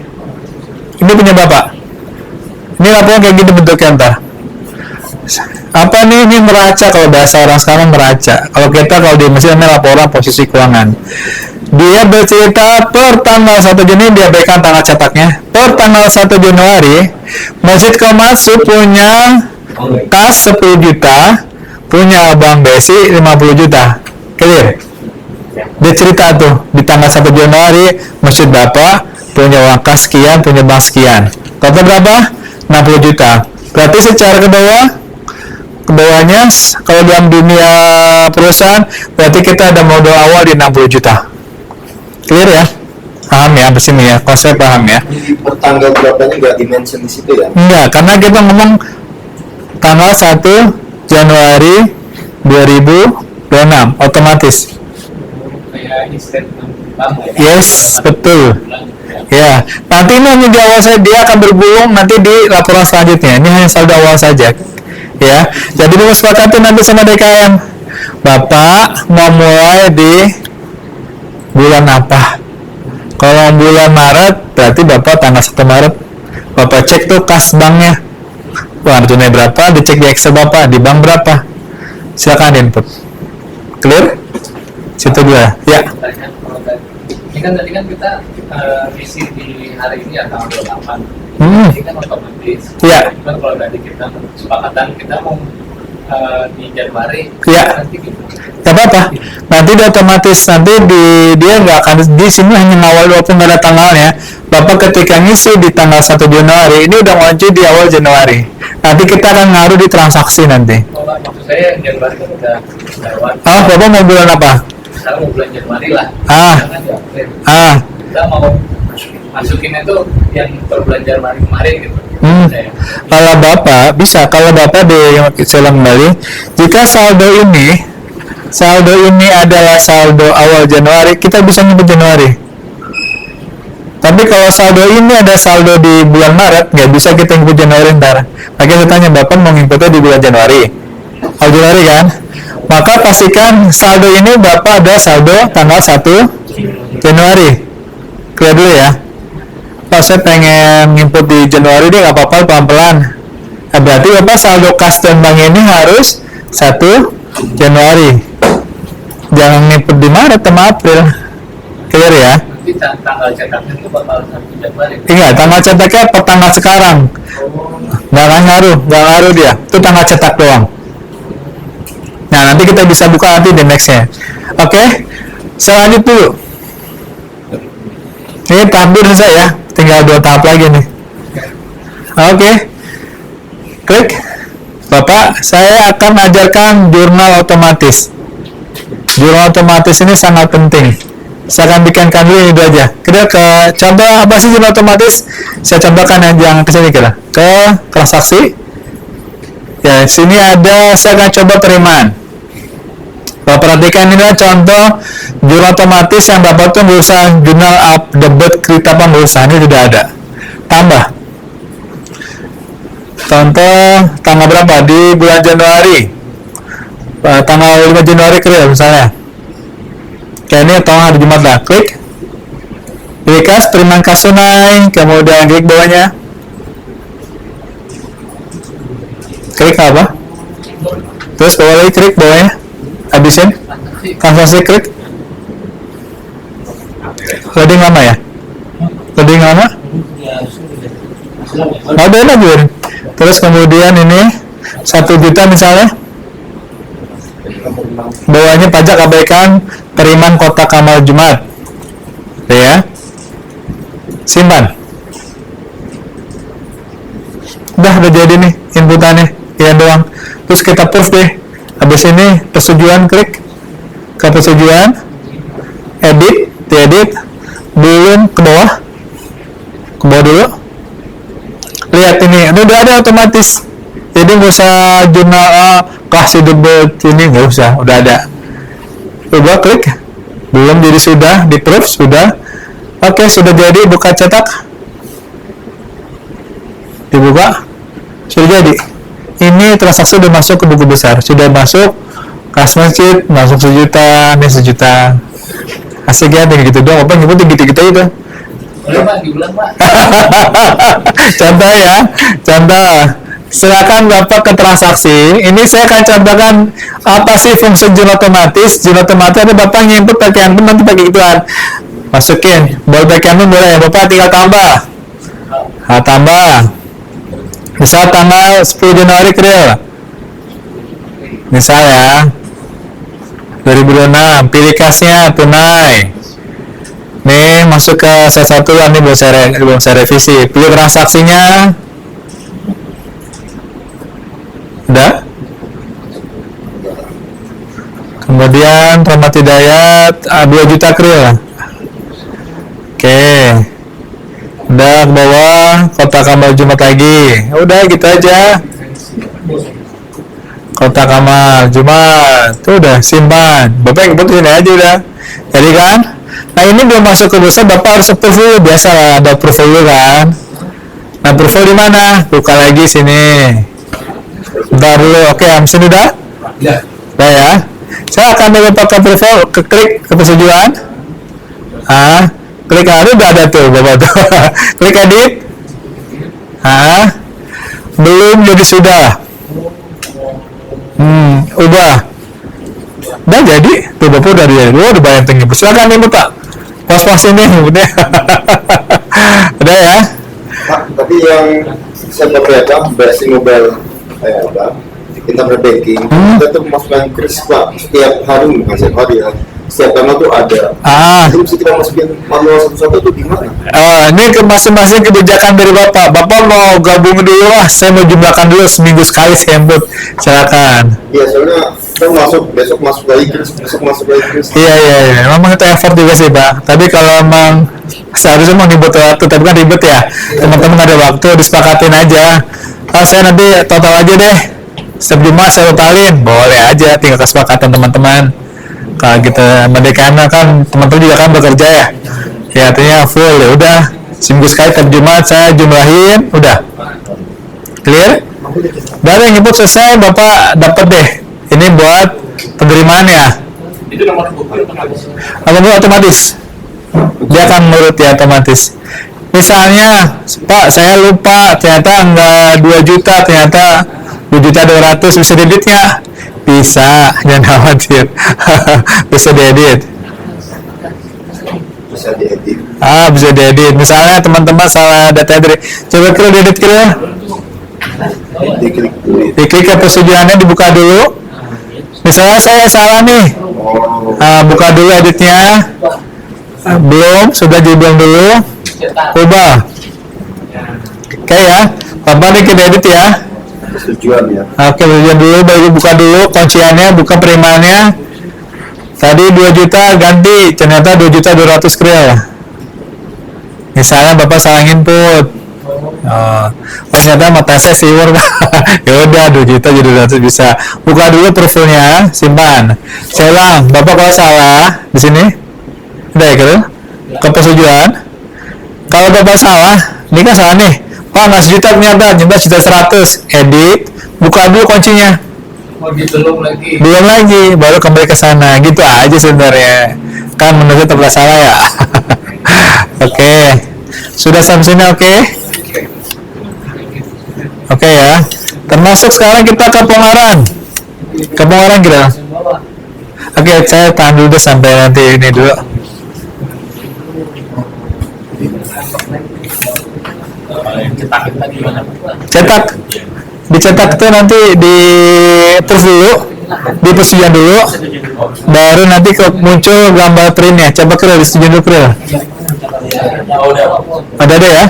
Ini punya Bapak. Ini laporan kayak gini bentuknya ntar. Apa nih? Ini meraca, kalau bahasa orang sekarang meraca. Kalau kita kalau di mesin namanya laporan posisi keuangan. Dia bercerita per tanggal 1 Juni, dia berikan tanggal cetaknya. Per tanggal 1 Januari, Masjid Komatsu punya kas 10 juta, punya Bank BSI 50 juta. Clear? Dia cerita tuh, di tanggal 1 Januari, Masjid Bapak punya uang kas sekian, punya bank sekian. Total berapa? 60 juta. Berarti secara ke bawahnya, kalau dalam dunia perusahaan, berarti kita ada modal awal di 60 juta. Clear ya? Paham ya, bersini ya, konsep paham ya? Jadi per tanggal berapanya nggak dimention di situ ya? Enggak, karena kita ngomong tanggal 1 Januari 2026, otomatis. Kayak instant bank ya. Yes, betul. Ya, nanti ini hanya di awal saja, dia akan bergulung nanti di laporan selanjutnya. Ini hanya saldo awal saja. Ya, jadi kita sepakati nanti sama DKM. Bapak mau mulai di bulan apa? Kalau bulan Maret, berarti Bapak tanggal 1 Maret. Bapak cek tuh kas banknya. Uang tunai berapa, dicek di Excel Bapak, di bank berapa. Silakan input. Clear? Situ dua. Ya. Ini kan tadi kan kita isi di hari ini ya tanggal 28. Ini kan otomatis. Iya. Cuman kalau tadi kita kesepakatan kita mau di Januari, Iya. nanti gitu. Gak apa-apa. Nanti dia otomatis dia nggak akan di sini hanya ngawal walaupun nggak ada tanggalnya. Bapak ketika ngisi di tanggal 1 Januari, ini udah muncul di awal Januari. Nanti kita akan ngaruh di transaksi nanti. Oh, Pak, maksud saya Januari kan udah lewat. Bapak mau bulan apa? Sekarang mau bulan Januari lah. Ah. Jangan di April. Ah, Kita mau masukinnya tuh yang per bulan Januari kemarin gitu. Saya. kalau Bapak bisa, kalau Bapak saya ulang kembali, jika saldo ini adalah saldo awal Januari, kita bisa nyebut Januari. Tapi kalau saldo ini ada saldo di bulan Maret, nggak bisa kita nyebut Januari ntar. Makanya saya tanya, Bapak mau inputnya di bulan Januari. Awal Januari kan? Maka pastikan saldo ini Bapak ada saldo tanggal 1 Januari. Clear dulu ya. Kalau saya pengen input di Januari deh, nggak apa-apa, pelan-pelan. Nah, berarti Bapak saldo kas dan bank ini harus 1 Januari. Jangan input di Maret sama April. Clear ya? Nanti tanggal cetaknya itu bakal 1 Januari. Iya, tanggal cetaknya per tanggal sekarang. Nggak ngaruh dia. Itu tanggal cetak doang. Nah, nanti kita bisa buka nanti di nextnya. Oke? Saya lanjut dulu. Ini tahap selesai ya. Tinggal 2 tahap lagi nih. Oke. Klik. Bapak, saya akan ajarkan jurnal otomatis. Jurnal otomatis ini sangat penting. Saya akan bikinkan dulu ini dulu aja. Kita ke contoh apa sih jurnal otomatis? Saya contohkan yang kesini kira. Ke transaksi. Ya, sini ada, saya akan coba perimaan. Bapak perhatikan ini adalah contoh jurnal otomatis yang Bapak tuh nggak usah jurnal up debit kredit apa nggak usah, ini sudah ada. Tambah. Contoh tanggal berapa di bulan Januari? Tanggal 5 Januari kira misalnya. Kayak ini atau hari Jumat lah. Klik. Pilih kas perimaan kas tunai, kemudian klik bawahnya. Klik apa? Terus bawah lagi klik bawahnya. Habisin. Transaksi klik. Loading lama ya? Loading lama? Ada lagi. Terus kemudian ini 1 juta misalnya. Bawahnya pajak abaikan perimaan kotak amal Jumat. Ya. Simpan. Udah jadi nih inputannya. Ya doang. Terus kita proof deh. Habis ini persetujuan klik ke persetujuan, edit, diedit, belum ke bawah dulu. Lihat ini, udah ada otomatis. Jadi nggak usah jurnal kasih debit ini nggak usah, udah ada. Coba klik, belum jadi sudah, di proof sudah. Oke, sudah jadi, buka cetak, dibuka, sudah jadi. Ini transaksi sudah masuk ke buku besar, sudah masuk kas masjid, masuk 1 juta, ini 1 juta. Asik ya, gitu doang, apa nyebut gitu-gitu itu. Boleh Pak, diulang Pak. Contoh ya, contoh. Silakan Bapak ke transaksi. Ini saya akan contohkan apa sih fungsi jurnal otomatis. Jurnal otomatis ada Bapak nginput pakai handphone, nanti pakai gituan. Masukin, boleh pakai handphone boleh, Bapak tinggal tambah. Nah, tambah. Misal tanggal 10 Januari kira. Misal ya 2026, pilih kasnya tunai. Nih masuk ke set 1, ini belum saya revisi. Pilih transaksinya. Udah. Kemudian Rahmat Hidayat 2 juta kril. Oke. Udah ke bawah, kotak amal Jumat lagi. Udah gitu aja. Kotak amal Jumat. Tuh udah simpan. Bapak input ini aja udah. Jadi kan? Nah ini belum masuk ke dosa, Bapak harus approve dulu. Biasa lah, ada approve dulu kan. Nah approve di mana? Buka lagi sini. Bentar dulu. Oke, sini udah? Ya. Udah ya. Saya akan Bapak ke approve, ke klik ke persetujuan. Klik udah ada tuh Bapak tuh. Klik edit. Belum jadi sudah. Ubah. Udah jadi. Tuh Bapak udah jadi. Udah bayar tinggi. Silakan nih Bapak. Pos-pos ini udah. Udah ya. Pak, tapi yang saya pakai BSI Mobile internet banking, kita tuh masukkan kris Pak setiap hari, bukan setiap hari ya. Setiap tanggal tuh ada. Jadi mesti kita masukin manual satu-satu tuh gimana? Ini ke masing-masing kebijakan dari Bapak. Bapak mau gabung dulu lah, saya mau jumlahkan dulu seminggu sekali saya input. Silakan. Iya, soalnya kan besok masuk lagi kris, besok masuk lagi kris. Iya. Memang itu effort juga sih, Pak. Tapi kalau emang seharusnya mau ribet waktu, tapi kan ribet ya. Teman-teman ada waktu, disepakatin aja. Saya nanti total aja deh. Setiap Jumat saya totalin, boleh aja, tinggal kesepakatan teman-teman. Kalau kita merdekana kan teman-teman juga kan bekerja ya. Ya artinya full ya udah. Seminggu sekali tiap Jumat saya jumlahin, udah. Clear? Dari yang input selesai, Bapak dapat deh. Ini buat penerimaan ya. Itu nomor buku otomatis. Nomor otomatis. Dia akan menurut ya otomatis. Misalnya, Pak, saya lupa ternyata enggak 2 juta, ternyata 2.200.000 bisa debitnya. Bisa, jangan khawatir. Bisa diedit. Bisa diedit. Bisa diedit. Misalnya teman-teman salah data entry, coba kira diedit kira. Diklik dulu. Diklik ke persetujuannya, dibuka dulu. Misalnya saya salah nih, buka dulu editnya. Belum, sudah dibuang dulu. Ubah. Oke ya, Bapak nih kita edit ya. Persetujuan ya. Oke, persetujuan dulu, baru buka dulu kunciannya, buka perimaannya. Tadi 2 juta ganti, ternyata 2.200.000 kril. Misalnya Bapak salah input. Ternyata mata saya siwur. Ya udah 2 juta jadi 200 bisa. Buka dulu profilnya, simpan. Saya ulang, Bapak kalau salah di sini, udah ya gitu. Ke persetujuan. Kalau Bapak salah, ini kan salah nih. Pak, nggak sejuta ternyata 1.100.000. Edit, buka dulu kuncinya. Belum lagi, baru kembali ke sana. Gitu aja sebenarnya. Kan menurut tetap salah ya. Oke. Sudah sampai sini oke? Oke ya. Termasuk sekarang kita ke Pengarang. Ke Pengarang kita. Oke, saya tahan dulu deh sampai nanti ini dulu. Cetak. Dicetak itu nanti di terus dulu, di persetujuan dulu, baru nanti muncul gambar printnya. Coba kira disetujui dulu kira. Ada deh ya.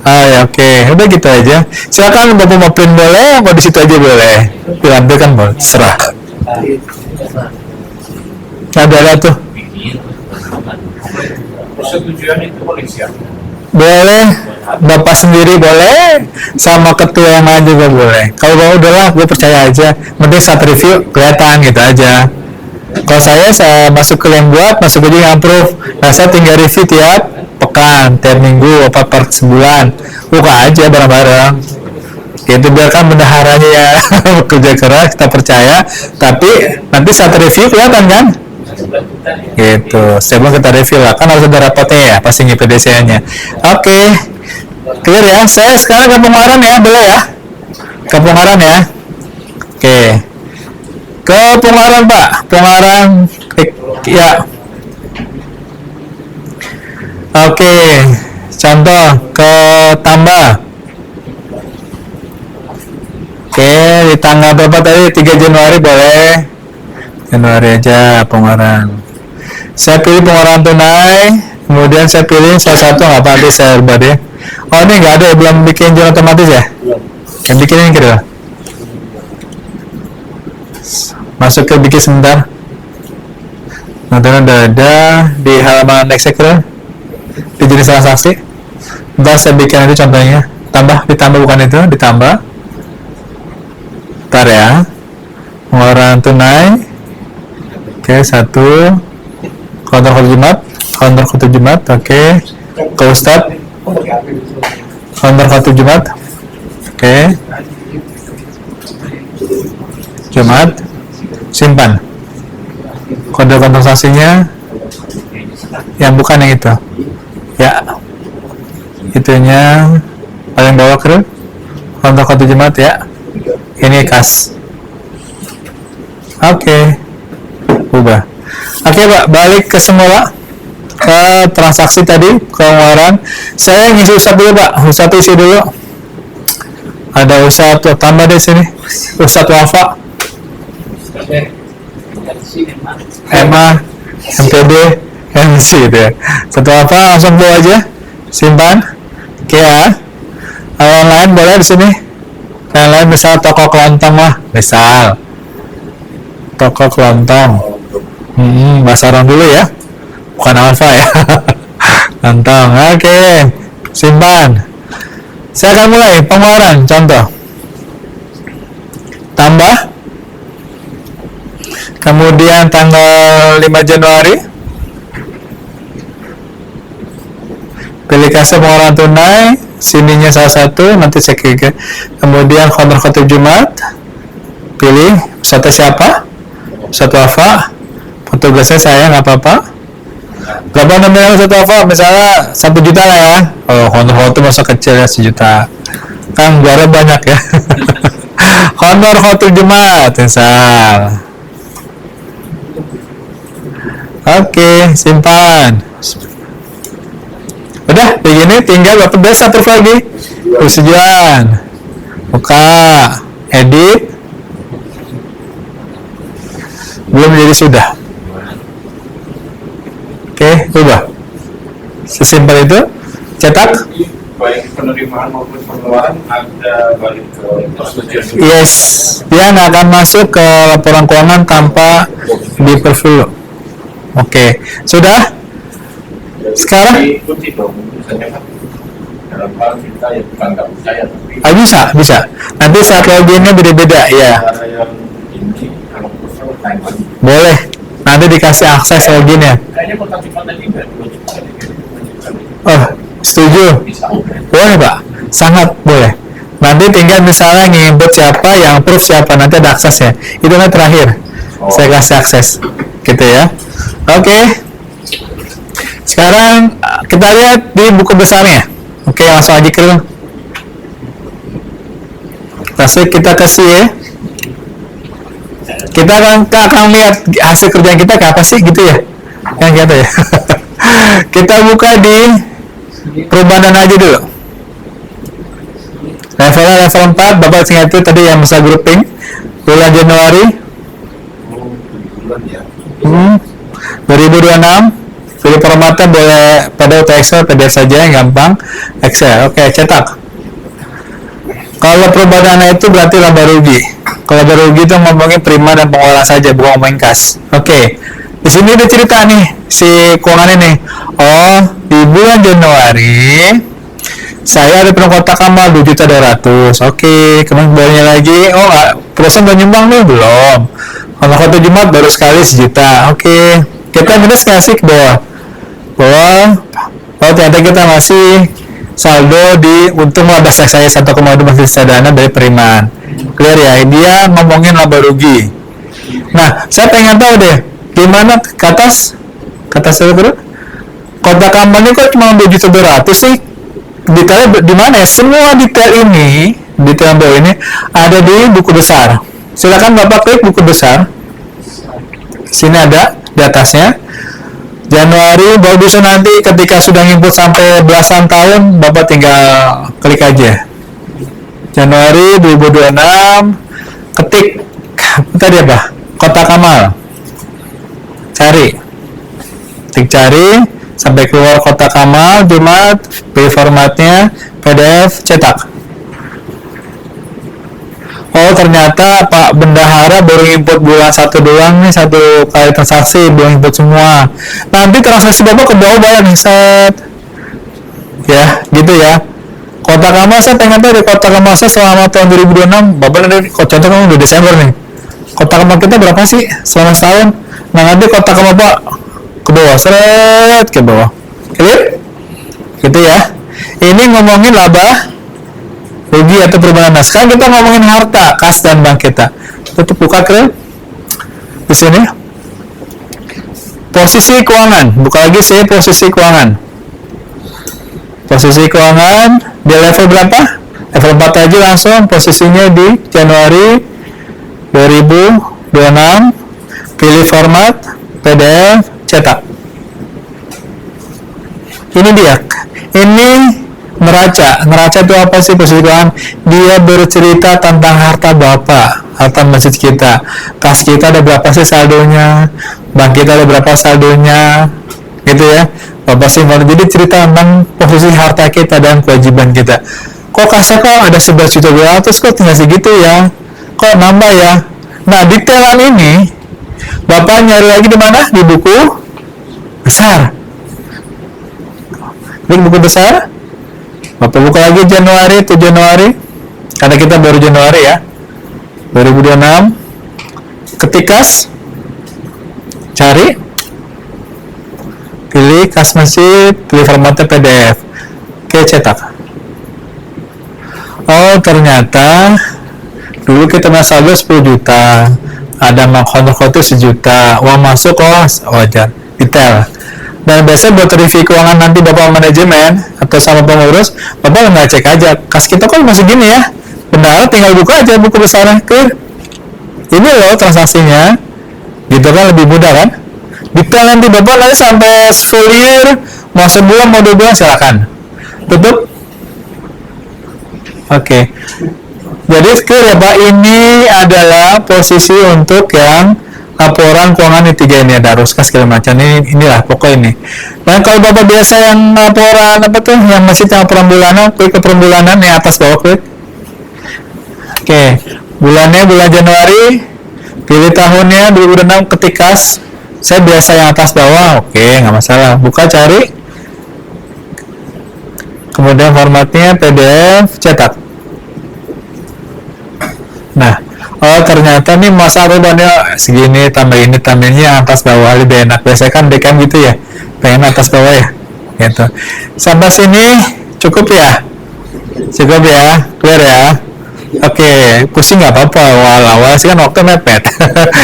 Ya oke. Udah gitu aja. Silakan Bapak mau print boleh, mau di situ aja boleh. Diambil kan boleh, serah. Ada tuh. Persetujuan itu boleh siap. Boleh, Bapak sendiri boleh, sama ketua yang lain juga boleh. Kalau Bapak udahlah, gue percaya aja. Mending saat review kelihatan gitu aja. Kalau saya masuk ke yang buat, masuk aja yang approve. Nah saya tinggal review tiap pekan, tiap minggu, apa per sebulan. Buka aja bareng-bareng. Gitu biarkan bendaharanya ya kerja keras, kita percaya. Tapi nanti saat review kelihatan kan? Gitu, sebelum kita review lah, kan harus ada rapotnya ya, pasti PDCA-nya. Oke, clear ya. Saya sekarang ke Pengarang ya, boleh ya? Ke Pengarang ya. Oke, ke Pengarang Pak, Pengarang ya. Oke, contoh ke tambah. Oke, di tanggal berapa tadi? 3 Januari boleh. Januari aja Pengarang. Saya pilih Pengarang tunai, kemudian saya pilih salah satu, nggak apa-apa saya ubah deh. Oh ini nggak ada, belum bikin jalan otomatis ya? Yang bikin ini kira. Masuk ke bikin sebentar. Nanti udah ada di halaman Excel di jenis transaksi. Ntar saya bikin itu contohnya. Ditambah bukan itu, ditambah. Ntar ya. Pengeluaran tunai. Oke, 1 counter kartu Jumat, oke. Ke Ustadz counter kartu Jumat, oke. Jumat, simpan kode transaksinya yang bukan yang itu ya, itunya paling bawah ke counter kartu Jumat ya, ini kas. Oke. Ubah. Oke Pak, balik ke semula. ke transaksi tadi, pengeluaran. Saya ngisi Ustadz dulu Pak, Ustadz isi dulu. Ada Ustadz, tambah deh sini. Ustadz Wafa, Emma, MPD, MC gitu ya. Satu apa langsung bawa aja, simpan. Oke ya. Yang lain boleh di sini. Yang lain misal toko kelontong lah, misal toko kelontong. Bahasa orang dulu ya, bukan alfa ya. Kelontong, oke. Simpan. Saya akan mulai pengeluaran. Contoh, tambah. Kemudian tanggal 5 Januari pilih kasih pengeluaran tunai, sininya salah satu, nanti saya klik. Kemudian khotbah khotib Jumat, pilih peserta siapa, satu Wafa, petugasnya saya nggak apa-apa. Berapa nominal satu Wafa, misalnya 1 juta lah ya. Oh, khotbah khotib masa kecil ya, 1 juta, kan juara banyak ya. Khotbah khotib Jumat, misal. Oke, simpan. Udah, begini tinggal Bapak biasa approve lagi. Persetujuan. Buka, edit. Belum jadi sudah. Oke, ubah. Sesimpel itu. Cetak. Baik penerimaan maupun pengeluaran ada balik ke persetujuan. Yes, dia nggak akan masuk ke laporan keuangan tanpa di-approve. Oke, sudah. Sekarang Ikuti dong, misalnya kan dalam hal kita yang bukan nggak percaya tapi bisa. Nanti saat loginnya beda-beda ya. cara yang ini kalau perlu time lagi. Boleh. Nanti dikasih akses loginnya. Kayaknya kota-kota tadi nggak 2 juta deh. Oh, setuju. Bisa oke. Boleh Pak, sangat boleh. Nanti tinggal misalnya nginput siapa, yang approve siapa, nanti ada aksesnya. Itu kan terakhir. Saya kasih akses, gitu ya. Oke. Sekarang kita lihat di buku besarnya. Oke, langsung aja ke kita kasih ya. Kita akan lihat hasil kerjaan kita kayak apa sih gitu ya. Yang gitu ya. Kita buka di perubahan dana aja dulu. Levelnya level 4, Bapak ingat itu tadi yang masa grouping bulan Januari bulan ya. 2026. Pilih formatnya boleh PDF atau Excel, PDF saja yang gampang. Excel, oke, cetak. Kalau perubahan dana itu berarti laba rugi. Kalau laba rugi itu ngomongin prima dan pengeluaran saja, bukan ngomongin kas. Oke, di sini ada cerita nih si keuangan ini. Oh, di bulan Januari saya ada penuh kotak amal 2.200.000. Oke, kemudian bawahnya lagi, oh perusahaan udah nyumbang nih belum. Kalau kotak Jumat baru sekali 1 juta. Oke, kita minus kasih ke bawah. Oh ternyata kita masih saldo di untung laba saya 1,2 masih sisa dana dari penerimaan. Clear ya, dia ngomongin laba rugi. Nah, saya pengen tahu deh gimana ke atas saya dulu. Kotak amalnya kok cuma 2.200.000 sih? Detailnya di mana ya? Semua detail ini, detail bawah ini ada di buku besar. Silakan Bapak klik buku besar. Sini ada di atasnya. Januari, Bapak bisa nanti ketika sudah input sampai belasan tahun, Bapak tinggal klik aja. Januari 2026, ketik tadi apa? Kotak amal. Cari. Ketik cari sampai keluar kotak amal, Jumat, pilih formatnya, PDF, cetak. Oh ternyata Pak Bendahara baru input bulan 1 doang nih, 1 kali transaksi, belum input semua. Nanti transaksi Bapak ke bawah banyak nih, set. Ya, gitu ya. Kotak amal saya pengen tahu di kotak amal saya selama tahun 2026, Bapak nanti contoh kamu udah Desember nih. Kotak amal kita berapa sih selama setahun? Nah nanti kotak amal Bapak ke bawah, seret ke bawah. Clear? Gitu ya. Ini ngomongin laba rugi atau perubahan dana. Sekarang kita ngomongin harta kas dan bank kita. Tutup buka ke di sini. Posisi keuangan. Buka lagi saya posisi keuangan. Posisi keuangan di level berapa? Level 4 aja langsung. Posisinya di Januari 2026. Pilih format PDF, cetak. Ini dia. Ini neraca itu apa sih posisi keuangan? Dia bercerita tentang harta bapak, harta masjid kita. Kas kita ada berapa sih saldonya? Bank kita ada berapa saldonya? Gitu ya. Bapak Simon. Jadi cerita tentang posisi harta kita dan kewajiban kita. Kok kasnya kok ada 11.200.000 kok tinggal segitu ya? Kok nambah ya? Nah, detailan ini Bapak nyari lagi di mana? Di buku besar. Klik buku besar. Bapak buka lagi Januari, karena kita baru Januari ya, 2026. Ketik kas, cari, pilih kas masjid, pilih formatnya PDF. Oke, cetak. Oh, ternyata dulu kita saldo 10 juta, ada kontrak 1 juta, uang masuk wajar, detail. Dan biasanya buat review keuangan nanti Bapak manajemen atau sama pengurus, Bapak nggak cek aja, kas kita kok masih gini ya, benar, tinggal buka aja buku besarnya, clear. Ini loh transaksinya, gitu kan, lebih mudah kan. Detail nanti Bapak nanti sampai full year, mau sebulan mau 2 bulan silakan tutup. Oke. Jadi clear ya Pak, ini adalah posisi untuk yang laporan keuangan di 3 ini, ada arus kas segala macam, inilah pokok ini. Dan kalau Bapak biasa yang laporan apa tuh, yang masih laporan bulanan, klik ke perbulanan yang atas bawah, klik. Oke, bulannya bulan Januari, pilih tahunnya 2006, ketik kas. Saya biasa yang atas bawah, oke, nggak masalah. Buka, cari, kemudian formatnya PDF, cetak. Nah, oh ternyata nih masa bebannya segini, tambah ini, tambahnya atas bawah lebih enak. Biasanya kan dekan gitu ya, pengen atas bawah ya, gitu. Sampai sini cukup ya, clear ya. Oke, pusing nggak apa-apa, awal-awal sih kan waktu mepet.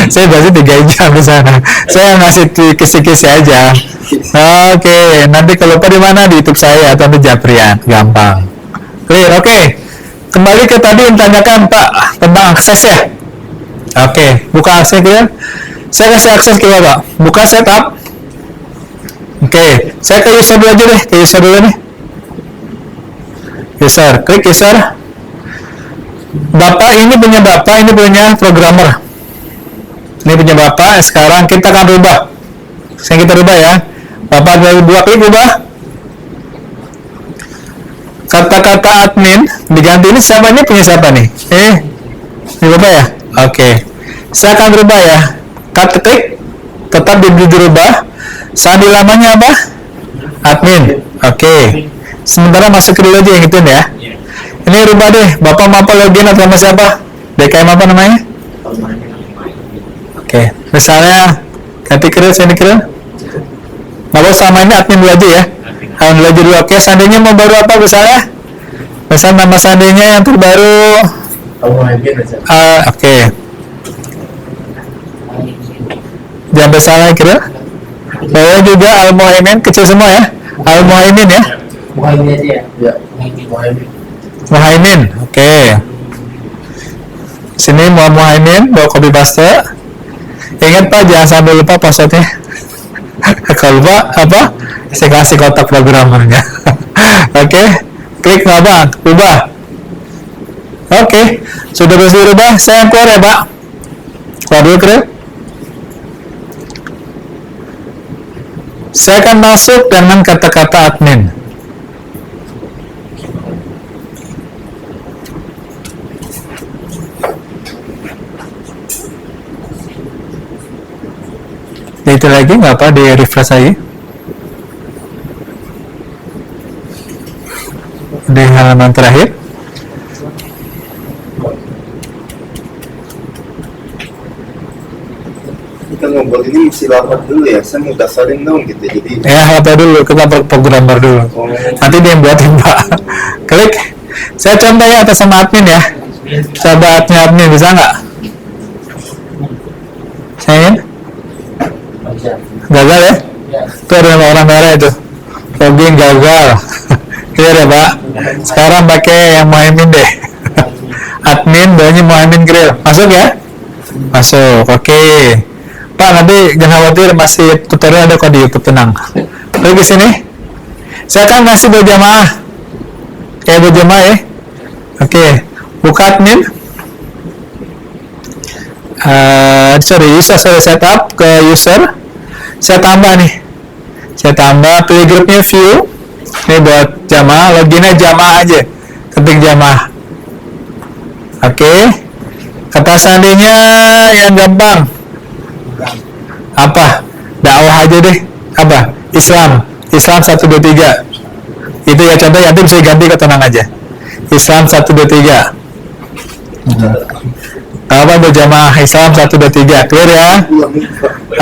Saya bahasnya 3 jam di sana. Saya ngasih kisi-kisi aja. Oke, nanti kalau lupa di mana, di YouTube saya atau di Japrian, gampang. Clear, oke. Kembali ke tadi yang tanyakan Pak tentang akses ya. Oke, buka akses clear. Saya kasih akses ke Bapak. Buka setup. Oke, saya ke user dulu aja deh, ke user dulu nih. User, klik user. Bapak ini punya Bapak, ini punya programmer. Ini punya Bapak, sekarang kita akan rubah. Sekarang kita rubah ya. Bapak dari 2 klik rubah. Kata-kata admin diganti, ini siapa, ini punya siapa nih? Ini Bapak ya? Oke. Saya akan rubah ya. Klik, tetap dirubah. Sandi lamanya apa? Admin. Oke. Sementara masuk dulu aja yang itu ya. Ini rubah deh, Bapak mau login atau sama siapa? DKM apa namanya? Oke, misalnya ganti keren, saya keren. Bapak sama ini admin dulu aja ya. Admin dulu aja dulu. Oke, sandinya mau baru apa misalnya? Misalnya nama sandinya yang terbaru. Oke. Jangan salah kira. Bawah juga Al-Muhaimin, kecil semua ya. Al-Muhaimin ya. Muhaimin aja ya. Ya. Muhaimin, oke. Sini Muhaimin, bawa copy paste. Ingat Pak, jangan sampai lupa passwordnya. Kalau lupa apa? Saya kasih kotak programmernya. Oke, klik Bang, ubah. Oke, sudah berhasil dirubah. Saya keluar ya Pak. Keluar dulu keren. Saya akan masuk dengan kata-kata admin. Itu lagi nggak apa, di refresh aja di halaman terakhir. Kita ngobrol ini mesti lapor dulu ya, saya mau dasarin dong gitu, jadi Ya, apa dulu, kita programmer dulu. Nanti dia yang buatin Pak. Klik. Saya contoh ya atas sama admin ya. Coba admin bisa nggak? Saya gagal ya? Itu ada orang merah itu. Login gagal. Clear ya Pak? Sekarang pakai yang Muhaimin deh. Admin, bawahnya Muhaimin Grill. Masuk ya? Masuk, oke. Pak, nanti jangan khawatir, masih tutorial ada kok di YouTube, tenang. Klik ke sini. Saya akan ngasih buat jamaah. Kayak buat jamaah ya. Oke. Buka admin. User setup ke user. Saya tambah nih. Saya tambah pilih grupnya view. Ini buat jamaah. Loginnya jamaah aja. Ketik jamaah. Oke. Kata sandinya yang gampang. Apa? Dakwah aja deh. Apa? Islam 1, 2, 3. Itu ya contoh, nanti bisa ganti ke tenang aja. Islam 1, 2, 3. Apa berjamaah Islam 1, 2, 3. Clear ya?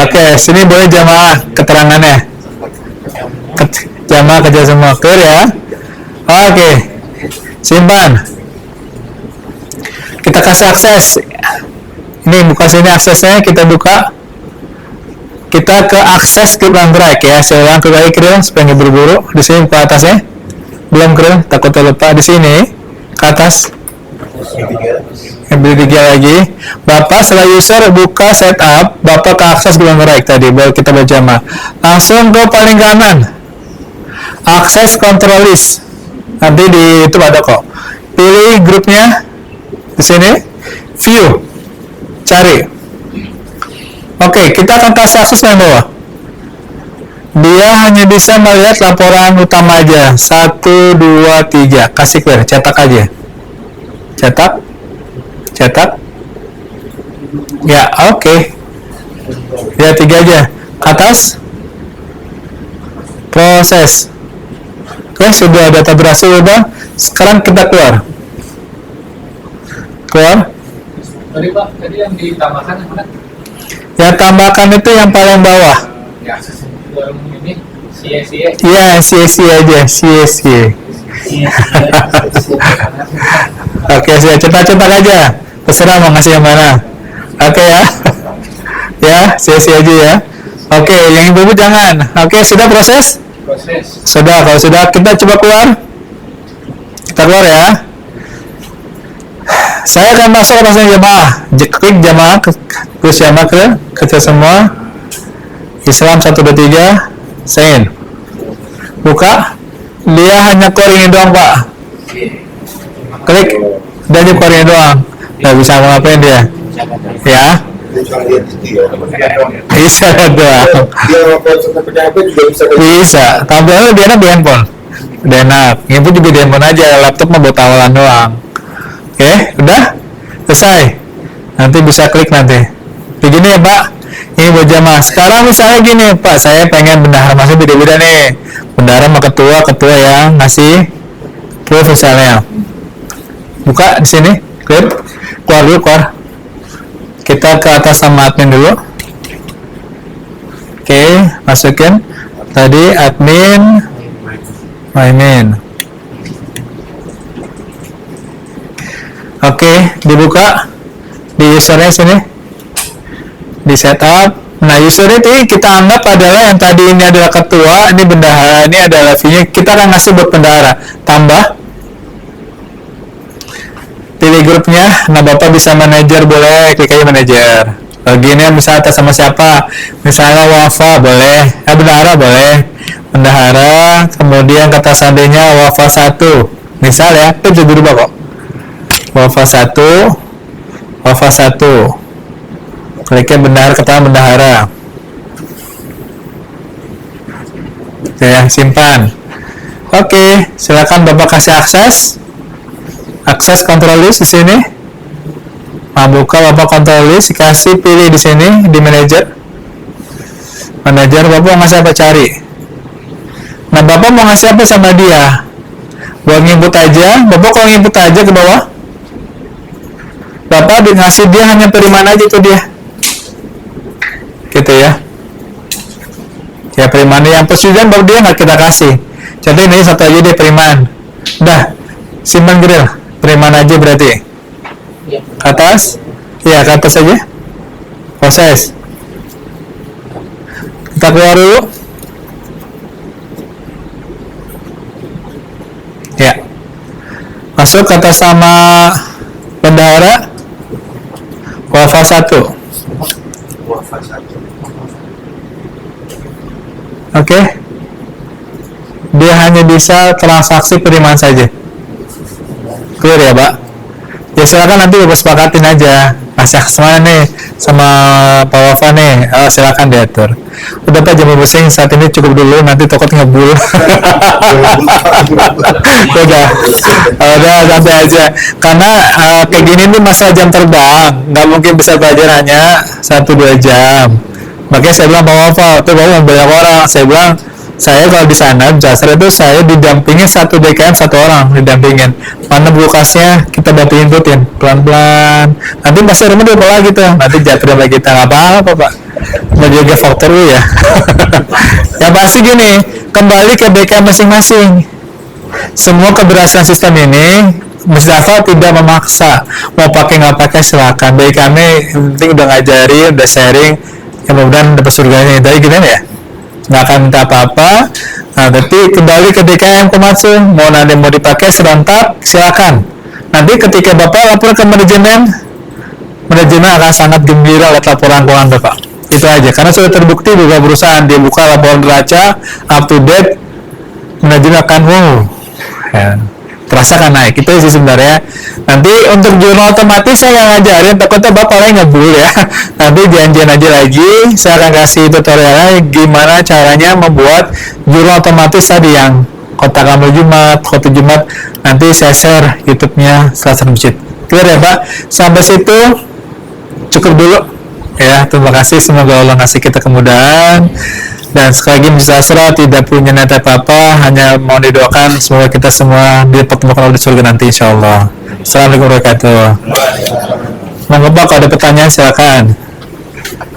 Oke, sini boleh jamaah keterangannya. Jamaah kerja semua. Clear ya? Oke. Simpan. Kita kasih akses. Ini buka sini aksesnya, kita buka. Kita ke akses ke OneDrive ya. Saya ulang kembali Krill supaya nggak buru-buru. Di sini ke atasnya. Belum Krill, takutnya lupa. Di sini ke atas. Ambil 3 lagi. Bapak setelah user buka setup, Bapak ke akses ke OneDrive tadi. Baru kita berjamaah. Langsung ke paling kanan. Akses control list. Nanti di itu ada kok. Pilih grupnya di sini. View. Cari. Oke, kita akan kasih akses yang bawah. Dia hanya bisa melihat laporan utama aja. 1, 2, 3. Kasih clear, cetak aja. Cetak. Ya, oke. Ya, 3 aja. Ke atas. Proses. Oke, sudah data berhasil udah. Sekarang kita keluar. Tadi Pak, tadi yang ditambahkan yang mana? Yang tambahkan itu yang paling bawah. Ya, ini cie-cie. Iya, cie-cie aja, cie-cie. Oke, saya cetak-cetak aja. Terserah mau ngasih yang mana. Oke ya. Ya, cie-cie aja ya. Oke, yang ibu-ibu jangan. Oke, sudah proses? Sudah, kalau sudah kita coba keluar. Kita keluar ya. Saya akan masuk ke pasang jamaah. Klik jamaah, terus jamaah kerja semua. Islam 1, 2, 3. Sign. Buka. Dia hanya core ini doang Pak. Klik. Dia hanya core ini doang. Nggak bisa ngapain dia. Ya. Bisa doang. Bisa. Tampilnya lebih enak di handphone. Udah enak. Ini juga di handphone aja. Laptop mah buat awalan doang. Oke, udah selesai. Nanti bisa klik nanti. Begini ya Pak. Ini buat jamaah. Sekarang misalnya gini Pak, saya pengen bendahara masuk beda-beda nih. Bendahara sama ketua yang ngasih proof misalnya. Buka di sini, klik. Keluar. Kita ke atas sama admin dulu. Oke, masukin. Tadi admin, admin. Oke, dibuka di usernya sini, di setup. Nah, user itu kita anggap adalah yang tadi ini adalah ketua, ini bendahara, ini adalah fee-nya. Kita akan ngasih buat bendahara. Tambah. Pilih grupnya. Nah, Bapak bisa manajer, boleh klik aja manajer. Loginnya misalnya atas sama siapa? Misalnya Wafa boleh, bendahara boleh. Bendahara, kemudian kata sandinya Wafa 1. Misal ya, itu juga berubah kok. Wafa 1. Kliknya bendahara, kata bendahara. Ya, simpan. Oke, silakan Bapak kasih akses control list di sini. Nah, buka Bapak control list, kasih pilih di sini di manager. Bapak mau ngasih apa, cari. Nah, Bapak mau ngasih apa sama dia? Buat nginput aja, Bapak kalau nginput aja ke bawah. Bapak ngasih dia hanya periman aja itu dia. Gitu ya. Ya periman yang persetujuan baru dia nggak kita kasih. Contoh ini satu aja dia periman. Udah, simpan grill. Periman aja berarti. Ke atas? Iya, ke atas aja. Proses. Kita keluar dulu. Ya. Masuk ke atas sama bendahara. Wafa 1. Oke. Dia hanya bisa transaksi penerimaan saja. Clear ya Pak? Ya silakan nanti Bapak sepakatin aja. Masih sama nih sama Pak Wafa nih, silakan diatur. Udah Pak, jam pusing saat ini cukup dulu, nanti takut ngebul. udah santai aja. Karena kayak gini nih masalah jam terbang, nggak mungkin bisa belajar hanya 1-2 jam. Makanya saya bilang Pak Wafa, tuh Bapak banyak orang. Saya bilang saya kalau di sana Jasra itu saya didampingin 1 DKM 1 orang didampingin. Mana berkasnya kita bantuin rutin pelan-pelan. Nanti masih rumah dia lagi tuh. Nanti jatuh lagi kita nggak apa-apa Pak. Menjaga faktor dulu ya. Yang pasti gini, kembali ke DKM masing-masing. Semua keberhasilan sistem ini Mustafa tidak memaksa mau pakai nggak pakai silakan. Baik kami penting udah ngajarin, udah sharing, ya mudah-mudahan dapat surganya. Dari gimana ya? Nggak akan minta apa-apa. Nah, tapi kembali ke DKM Komatsu, mau nanti mau dipakai serentak, silakan. Nanti ketika Bapak lapor ke manajemen akan sangat gembira lihat laporan keuangan Bapak. Itu aja, karena sudah terbukti juga perusahaan dia buka laporan neraca up to date, manajemen akan ya, terasa kan naik. Itu sih sebenarnya. Nanti untuk jurnal otomatis saya ngajarin, takutnya Bapak lain ngebul ya. Nanti janjian aja lagi, saya akan kasih tutorialnya gimana caranya membuat jurnal otomatis tadi yang kotak amal Jumat, khotbah Jumat. Nanti saya share YouTube-nya Selasa Masjid. Clear ya Pak? Sampai situ cukup dulu ya. Terima kasih, semoga Allah ngasih kita kemudahan. Dan sekali lagi Misasra tidak punya niat apa-apa, hanya mau didoakan semoga kita semua dipertemukan di surga nanti insyaallah. Assalamualaikum warahmatullahi wabarakatuh. Monggo Pak, kalau ada pertanyaan silakan.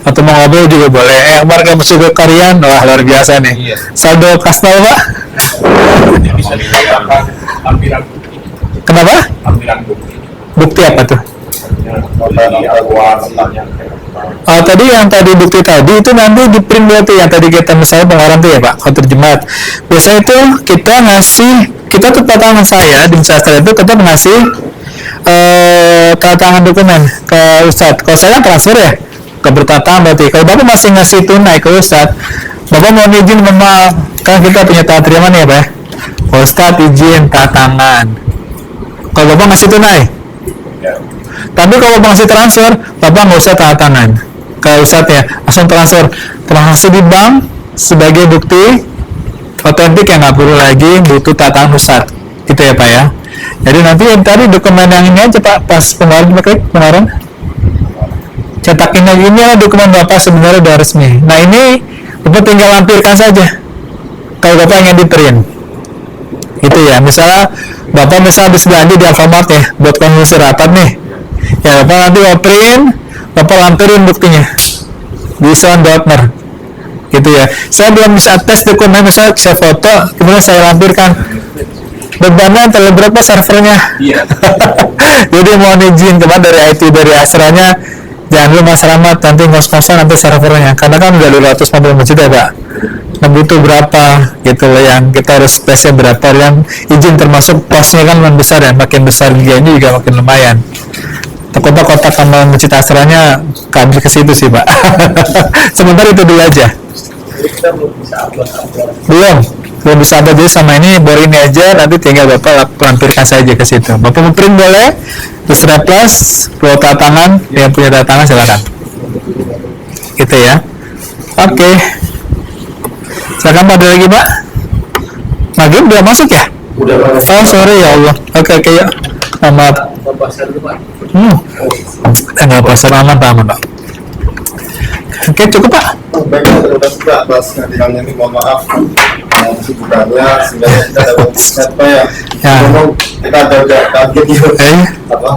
Atau mau ngobrol juga boleh. Kemarin masuk ke Korean, wah luar biasa nih. Saldo kasno Pak? Bisa dikatakan lampiran bukti. Kenapa? Lampiran bukti. Bukti apa tuh? Tadi yang tadi bukti tadi itu nanti di print berarti yang tadi kita misalnya pengeluaran tuh ya Pak, kalau terjemahat. Biasanya itu kita tuh tangan saya di Sastra itu tetap ngasih tanda tangan dokumen ke Ustadz. Kalau saya kan transfer ya ke bertatang berarti. Kalau Bapak masih ngasih tunai ke Ustadz, Bapak mau izin memang kan kita punya tanda terima nih ya Pak. Ustadz izin tanda tangan. Kalau Bapak ngasih tunai. Tapi kalau Bapak ngasih transfer, Bapak nggak usah tanda tangan ke Ustadz ya, langsung transfer transaksi di bank sebagai bukti otentik yang nggak perlu lagi butuh tanda tangan Ustadz. Gitu ya Pak ya. Jadi nanti tadi dokumen yang ini aja Pak, pas pengeluaran cetakin lagi, ini adalah dokumen Bapak sebenarnya udah resmi. Nah ini Bapak tinggal lampirkan saja kalau Bapak ingin di print. Gitu ya, misalnya Bapak habis belanja di Alfamart ya buat konsumsi rapat nih ya, Bapak nanti mau print, Bapak lampirin buktinya di sound partner gitu ya. Saya belum bisa tes dokumen, misalnya saya foto kemudian saya lampirkan bebannya terlalu berapa servernya. Jadi mohon izin kemarin dari IT dari Asranya, jangan dulu Mas Rahmat nanti ngos-ngosan nanti servernya, karena kan udah 250 masjid ya Pak. Nah, butuh berapa gitu loh, yang kita harus spesial berapa, yang izin termasuk posnya kan makin besar ya, makin besar giganya juga makin lumayan. Takutnya kotak sama masjid Asranya kabel ke situ sih Pak. Sementara itu dulu aja. Jadi kita belum bisa upload. Belum bisa upload, jadi sama ini baru ini aja, nanti tinggal Bapak lampirkan saja ke situ. Bapak mau print boleh, terus plus, perlu tanda tangan, yang punya tanda tangan silakan. Gitu ya. Oke. Silakan Pak, ada lagi Pak? Maghrib udah masuk ya? Udah Pak. Oh sorry ya Allah. Oke ya. Selamat. Pasar dulu Pak. Enggak pasar aman Pak. Oke cukup Pak. Baiklah, terima kasih Pak atas kehadirannya ini. Mohon maaf kesibukannya sehingga kita dapat set Pak ya. Ngomong kita agak kaget gitu. Apa?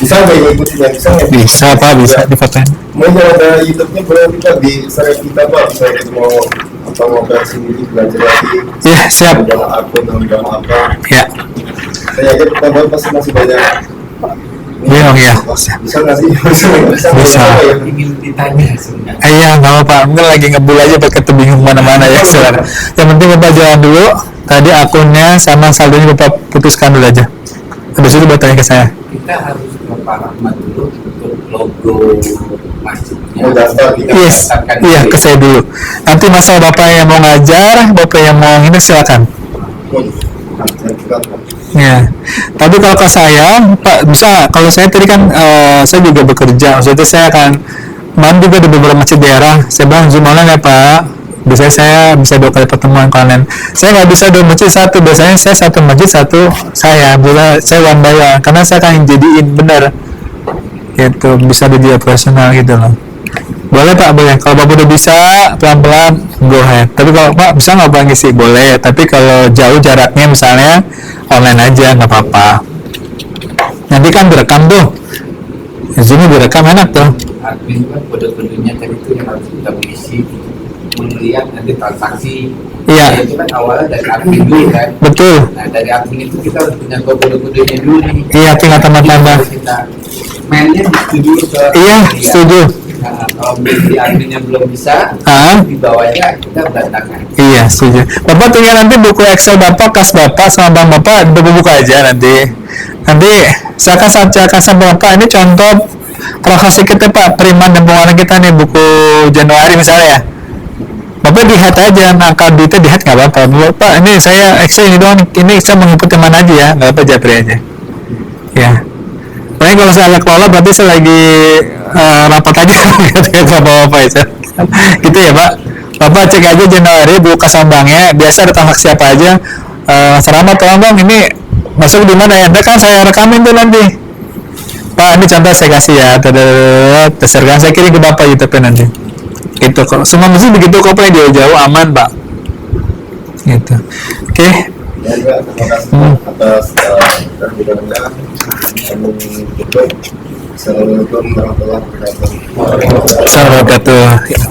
Bisa nggak ikuti ya? Bisa Pak, bisa difotoin. Mungkin ada YouTube-nya boleh kita di share kita Pak, bisa kita mau atau mau versi ini belajar lagi. Iya siap. Dalam akun dalam apa? Ya. Saya yakin kita pasti masih banyak. Iya. Bisa nggak sih? Bisa. Ingin ditanya sebenarnya. Iya nggak apa-apa. Mungkin lagi ngebul aja pakai bingung mana-mana ya silakan. Yang penting Bapak jalan dulu. Tadi akunnya sama saldonya Bapak putuskan dulu aja. Habis itu Bapak tanya ke saya. Kita harus Pak Rahmat dulu untuk logo masjidnya. Mau daftar kita. Yes, iya ke saya dulu. Nanti masalah Bapak yang mau ngajar, Bapak yang mau ini silakan. Waduh, saya juga Ya, tapi kalau ke saya, Pak, bisa kalau saya tadi kan saya juga bekerja, maksudnya saya akan malam juga di beberapa masjid daerah. Saya bilang Zoom online ya Pak, biasanya saya bisa 2 kali pertemuan online. Saya nggak bisa 2 masjid satu, biasanya saya 1 masjid 1 saya, bila saya one by one, karena saya akan jadiin benar, gitu, bisa jadi operasional gitu loh. Boleh Pak, boleh. Kalau Bapak udah bisa, pelan-pelan, go ahead. Tapi kalau Pak bisa nggak Pak ngisi? Boleh. Tapi kalau jauh jaraknya misalnya, online aja, nggak apa-apa. Nanti kan direkam tuh. Zoom direkam enak tuh. Admin kan kode-kodenya tadi itu yang harus kita isi, melihat nanti transaksi. Iya. Nah, itu kan awalnya dari admin dulu kan. Betul. Nah dari admin itu kita harus punya kode-kodenya dulu nih. Iya, tinggal tambah-tambah. Kita mainnya disetujui ke. Iya, setuju. Nah, kalau di adminnya belum bisa, di bawahnya kita berantakan. Iya, setuju. Bapak tinggal nanti buku Excel Bapak, kas Bapak sama Bang Bapak buka aja nanti. Nanti saya akan sama Bapak, ini contoh transaksi kita Pak, periman dan pengeluaran kita nih, buku Januari misalnya ya. Bapak lihat aja, angka duitnya lihat nggak apa-apa. Bapak, ini saya Excel ini doang, ini saya mengikuti mana aja ya, nggak apa japri aja. Ya. Pokoknya kalau saya kelola berarti saya lagi rapat aja gitu Bapak itu. Gitu ya Pak. Bapak cek aja Januari buka sambangnya, biasa ada transaksi apa aja. Selamat tolong dong ini masuk di mana ya? Nanti kan saya rekamin tuh nanti. Pak ini contoh saya kasih ya, terserah saya kirim ke Bapak YouTube nanti. Gitu kok. Semua masih begitu kok Pak, jauh-jauh aman Pak. Gitu. Oke. Ya juga terima kasih atas kebijakannya. Kami tutup. Assalamualaikum warahmatullahi wabarakatuh. Assalamualaikum warahmatullahi wabarakatuh.